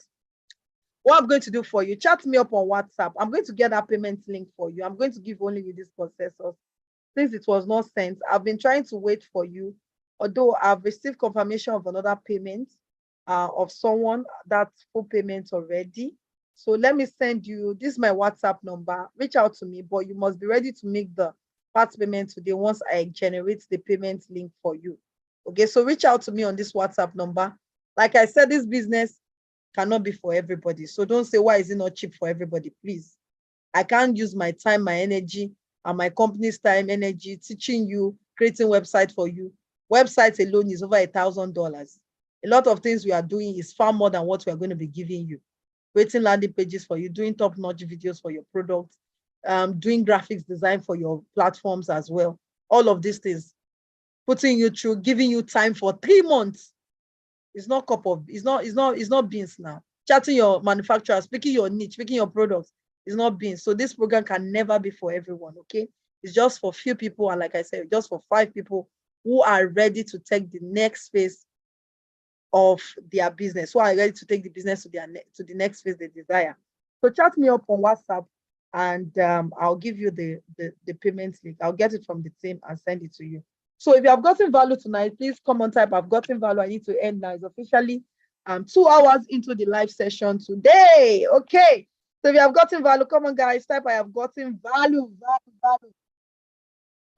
What I'm going to do for you, chat me up on WhatsApp. I'm going to get that payment link for you. I'm going to give only you this processor. Since it was not sent, I've been trying to wait for you. Although I've received confirmation of another payment of someone, that's full payment already. So let me send you, this is my WhatsApp number. Reach out to me, but you must be ready to make the part payment today once I generate the payment link for you. Okay, so reach out to me on this WhatsApp number. Like I said, this business cannot be for everybody. So don't say, why is it not cheap for everybody? Please. I can't use my time, my energy, and my company's time, energy, teaching you, creating website for you. Website alone is over $1,000. A lot of things we are doing is far more than what we are going to be giving you. Creating landing pages for you, doing top-notch videos for your products, doing graphics design for your platforms as well. All of these things, putting you through, giving you time for 3 months. It's not it's not beans now. Chatting your manufacturers, picking your niche, picking your products is not beans. So this program can never be for everyone, okay? It's just for few people, and like I said, just for 5 people who are ready to take the next phase of their business, who are ready to take the business to the next phase they desire. So chat me up on WhatsApp, and I'll give you the payment link. I'll get it from the team and send it to you. So if you have gotten value tonight, please come on, type I've gotten value. I need to end now. It's officially 2 hours into the live session today. Okay. So if you have gotten value, come on, guys, type I have gotten value,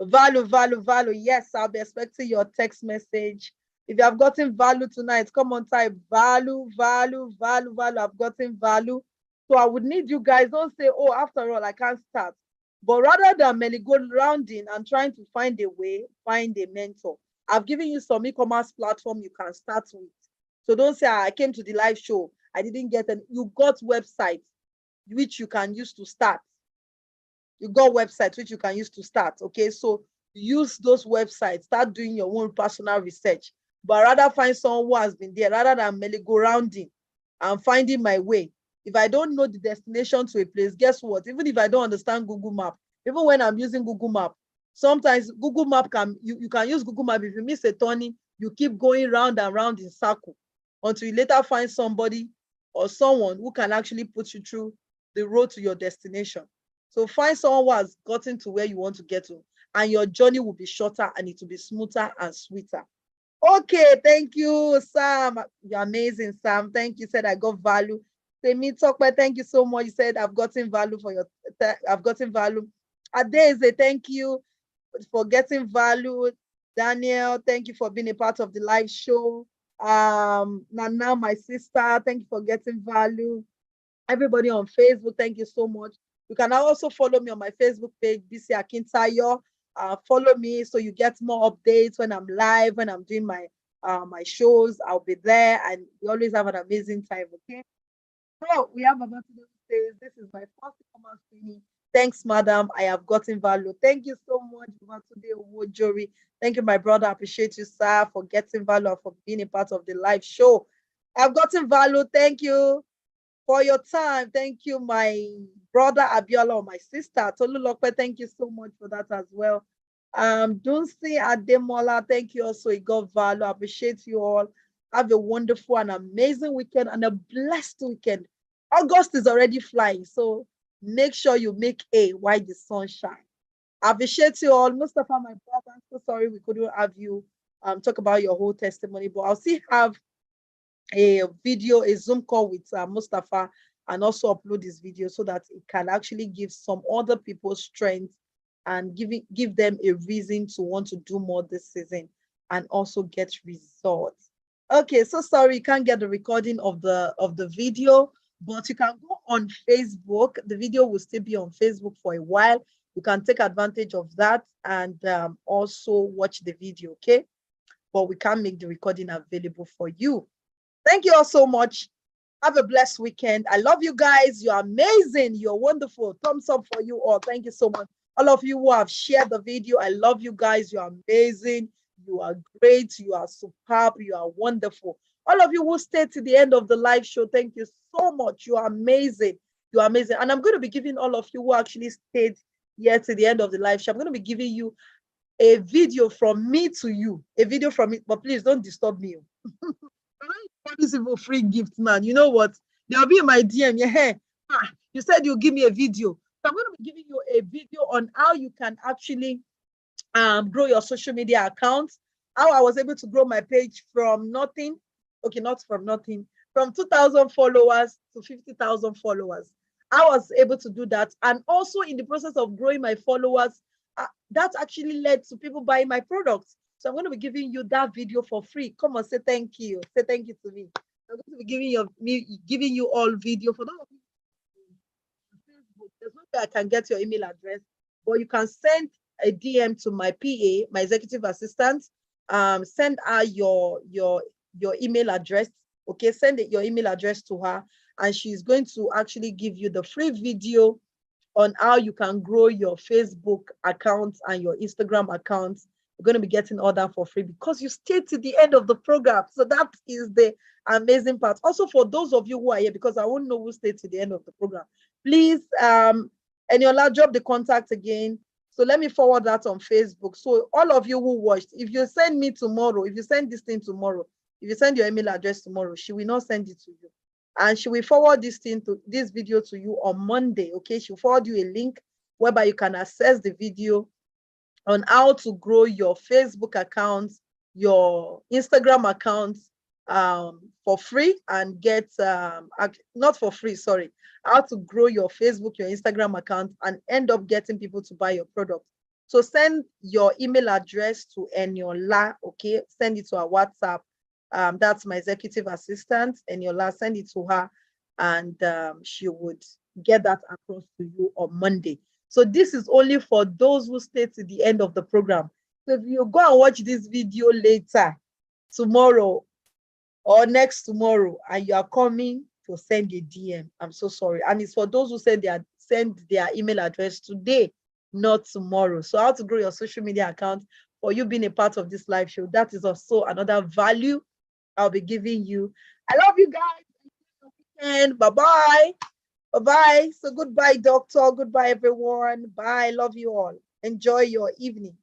value. Yes, I'll be expecting your text message. If you have gotten value tonight, come on, type value. I've gotten value. So I would need you guys, don't say, oh, after all, I can't start. But rather than merry-go-rounding and trying to find a way, find a mentor. I've given you some e-commerce platform you can start with. So don't say, I came to the live show, I didn't get any. You got websites which you can use to start. You got websites which you can use to start. Okay, so use those websites, start doing your own personal research, but rather find someone who has been there rather than merry-go-rounding and finding my way. If I don't know the destination to a place, guess what? Even if I don't understand Google Map, even when I'm using Google Map, sometimes Google Map you can use Google Map. If you miss a turning, you keep going round and round in circle until you later find somebody or someone who can actually put you through the road to your destination. So find someone who has gotten to where you want to get to, and your journey will be shorter and it will be smoother and sweeter. Okay, thank you, Sam. You're amazing, Sam. Thank you. Said I got value. Semi Talkba, thank you so much. You said I've gotten value for your. I've gotten value. Adeze, thank you for getting value. Daniel, thank you for being a part of the live show. Nana, my sister, thank you for getting value. Everybody on Facebook, thank you so much. You can also follow me on my Facebook page, BC Akintayo. Follow me so you get more updates when I'm live, when I'm doing my shows. I'll be there, and we always have an amazing time. Okay. So we have about to say this is my first e-commerce training. Thanks, madam. I have gotten value. Thank you so much, today, Wojori. Thank you, my brother. I appreciate you, sir, for getting value and for being a part of the live show. I've gotten value. Thank you for your time. Thank you, my brother Abiola, or my sister Tolulope. Thank you so much for that as well. Dunsi Ademola, thank you also. It got value. I appreciate you all. Have a wonderful and amazing weekend and a blessed weekend. August is already flying, so make sure you make a while the sun shines. I appreciate you all. Mustafa, my brother, I'm so sorry we couldn't have you talk about your whole testimony, but I'll still have a video, a Zoom call with Mustafa, and also upload this video so that it can actually give some other people strength and give them a reason to want to do more this season and also get results. Okay, so sorry you can't get the recording of the video, but you can go on Facebook. The video will still be on Facebook for a while. You can take advantage of that and also watch the video, okay? But we can't make the recording available for you. Thank you all so much. Have a blessed weekend. I love you guys. You're amazing. You're wonderful. Thumbs up for you all. Thank you so much. All of you who have shared the video, I love you guys. You're amazing. You are great. You are superb. You are wonderful. All of you who stayed to the end of the live show, thank you so much. You are amazing. You are amazing. And I'm going to be giving all of you who actually stayed here to the end of the live show, I'm going to be giving you a video from me to you. A video from me, but please don't disturb me. This is a free gift, man. You know what? They'll be in my DM. Yeah, you said you'll give me a video. So I'm going to be giving you a video on how you can actually grow your social media account. How I was able to grow my page from nothing. Okay, not from nothing. From 2,000 followers to 50,000 followers. I was able to do that. And also in the process of growing my followers, that actually led to people buying my products. So I'm going to be giving you that video for free. Come on, say thank you. Say thank you to me. I'm going to be giving you all video for those of you on Facebook. There's no way I can get your email address, but you can send a DM to my PA, my executive assistant. Send her your email address. Okay, send your email address to her, and she's going to actually give you the free video on how you can grow your Facebook account and your Instagram account. You're going to be getting all that for free because you stayed to the end of the program. So that is the amazing part. Also, for those of you who are here, because I won't know who stayed to the end of the program, please, Eniola, drop the contact again. So let me forward that on Facebook. So all of you who watched, if you send me tomorrow, if you send this thing tomorrow, if you send your email address tomorrow, she will not send it to you. And she will forward this video to you on Monday. Okay, she'll forward you a link whereby you can access the video on how to grow your Facebook account, your Instagram account for free, and get not for free, sorry, how to grow your Facebook, your Instagram account, and end up getting people to buy your product. So send your email address to Eniola. Okay, send it to our WhatsApp. That's my executive assistant, Eniola. Send it to her, and she would get that across to you on Monday. So this is only for those who stay to the end of the program. So if you go and watch this video later, tomorrow or next tomorrow, and you are coming to send a DM, I'm so sorry. And it's for those who send their email address today, not tomorrow. So how to grow your social media account for you being a part of this live show. That is also another value I'll be giving you. I love you guys. And bye-bye. Bye-bye. So goodbye, doctor. Goodbye, everyone. Bye. Love you all. Enjoy your evening.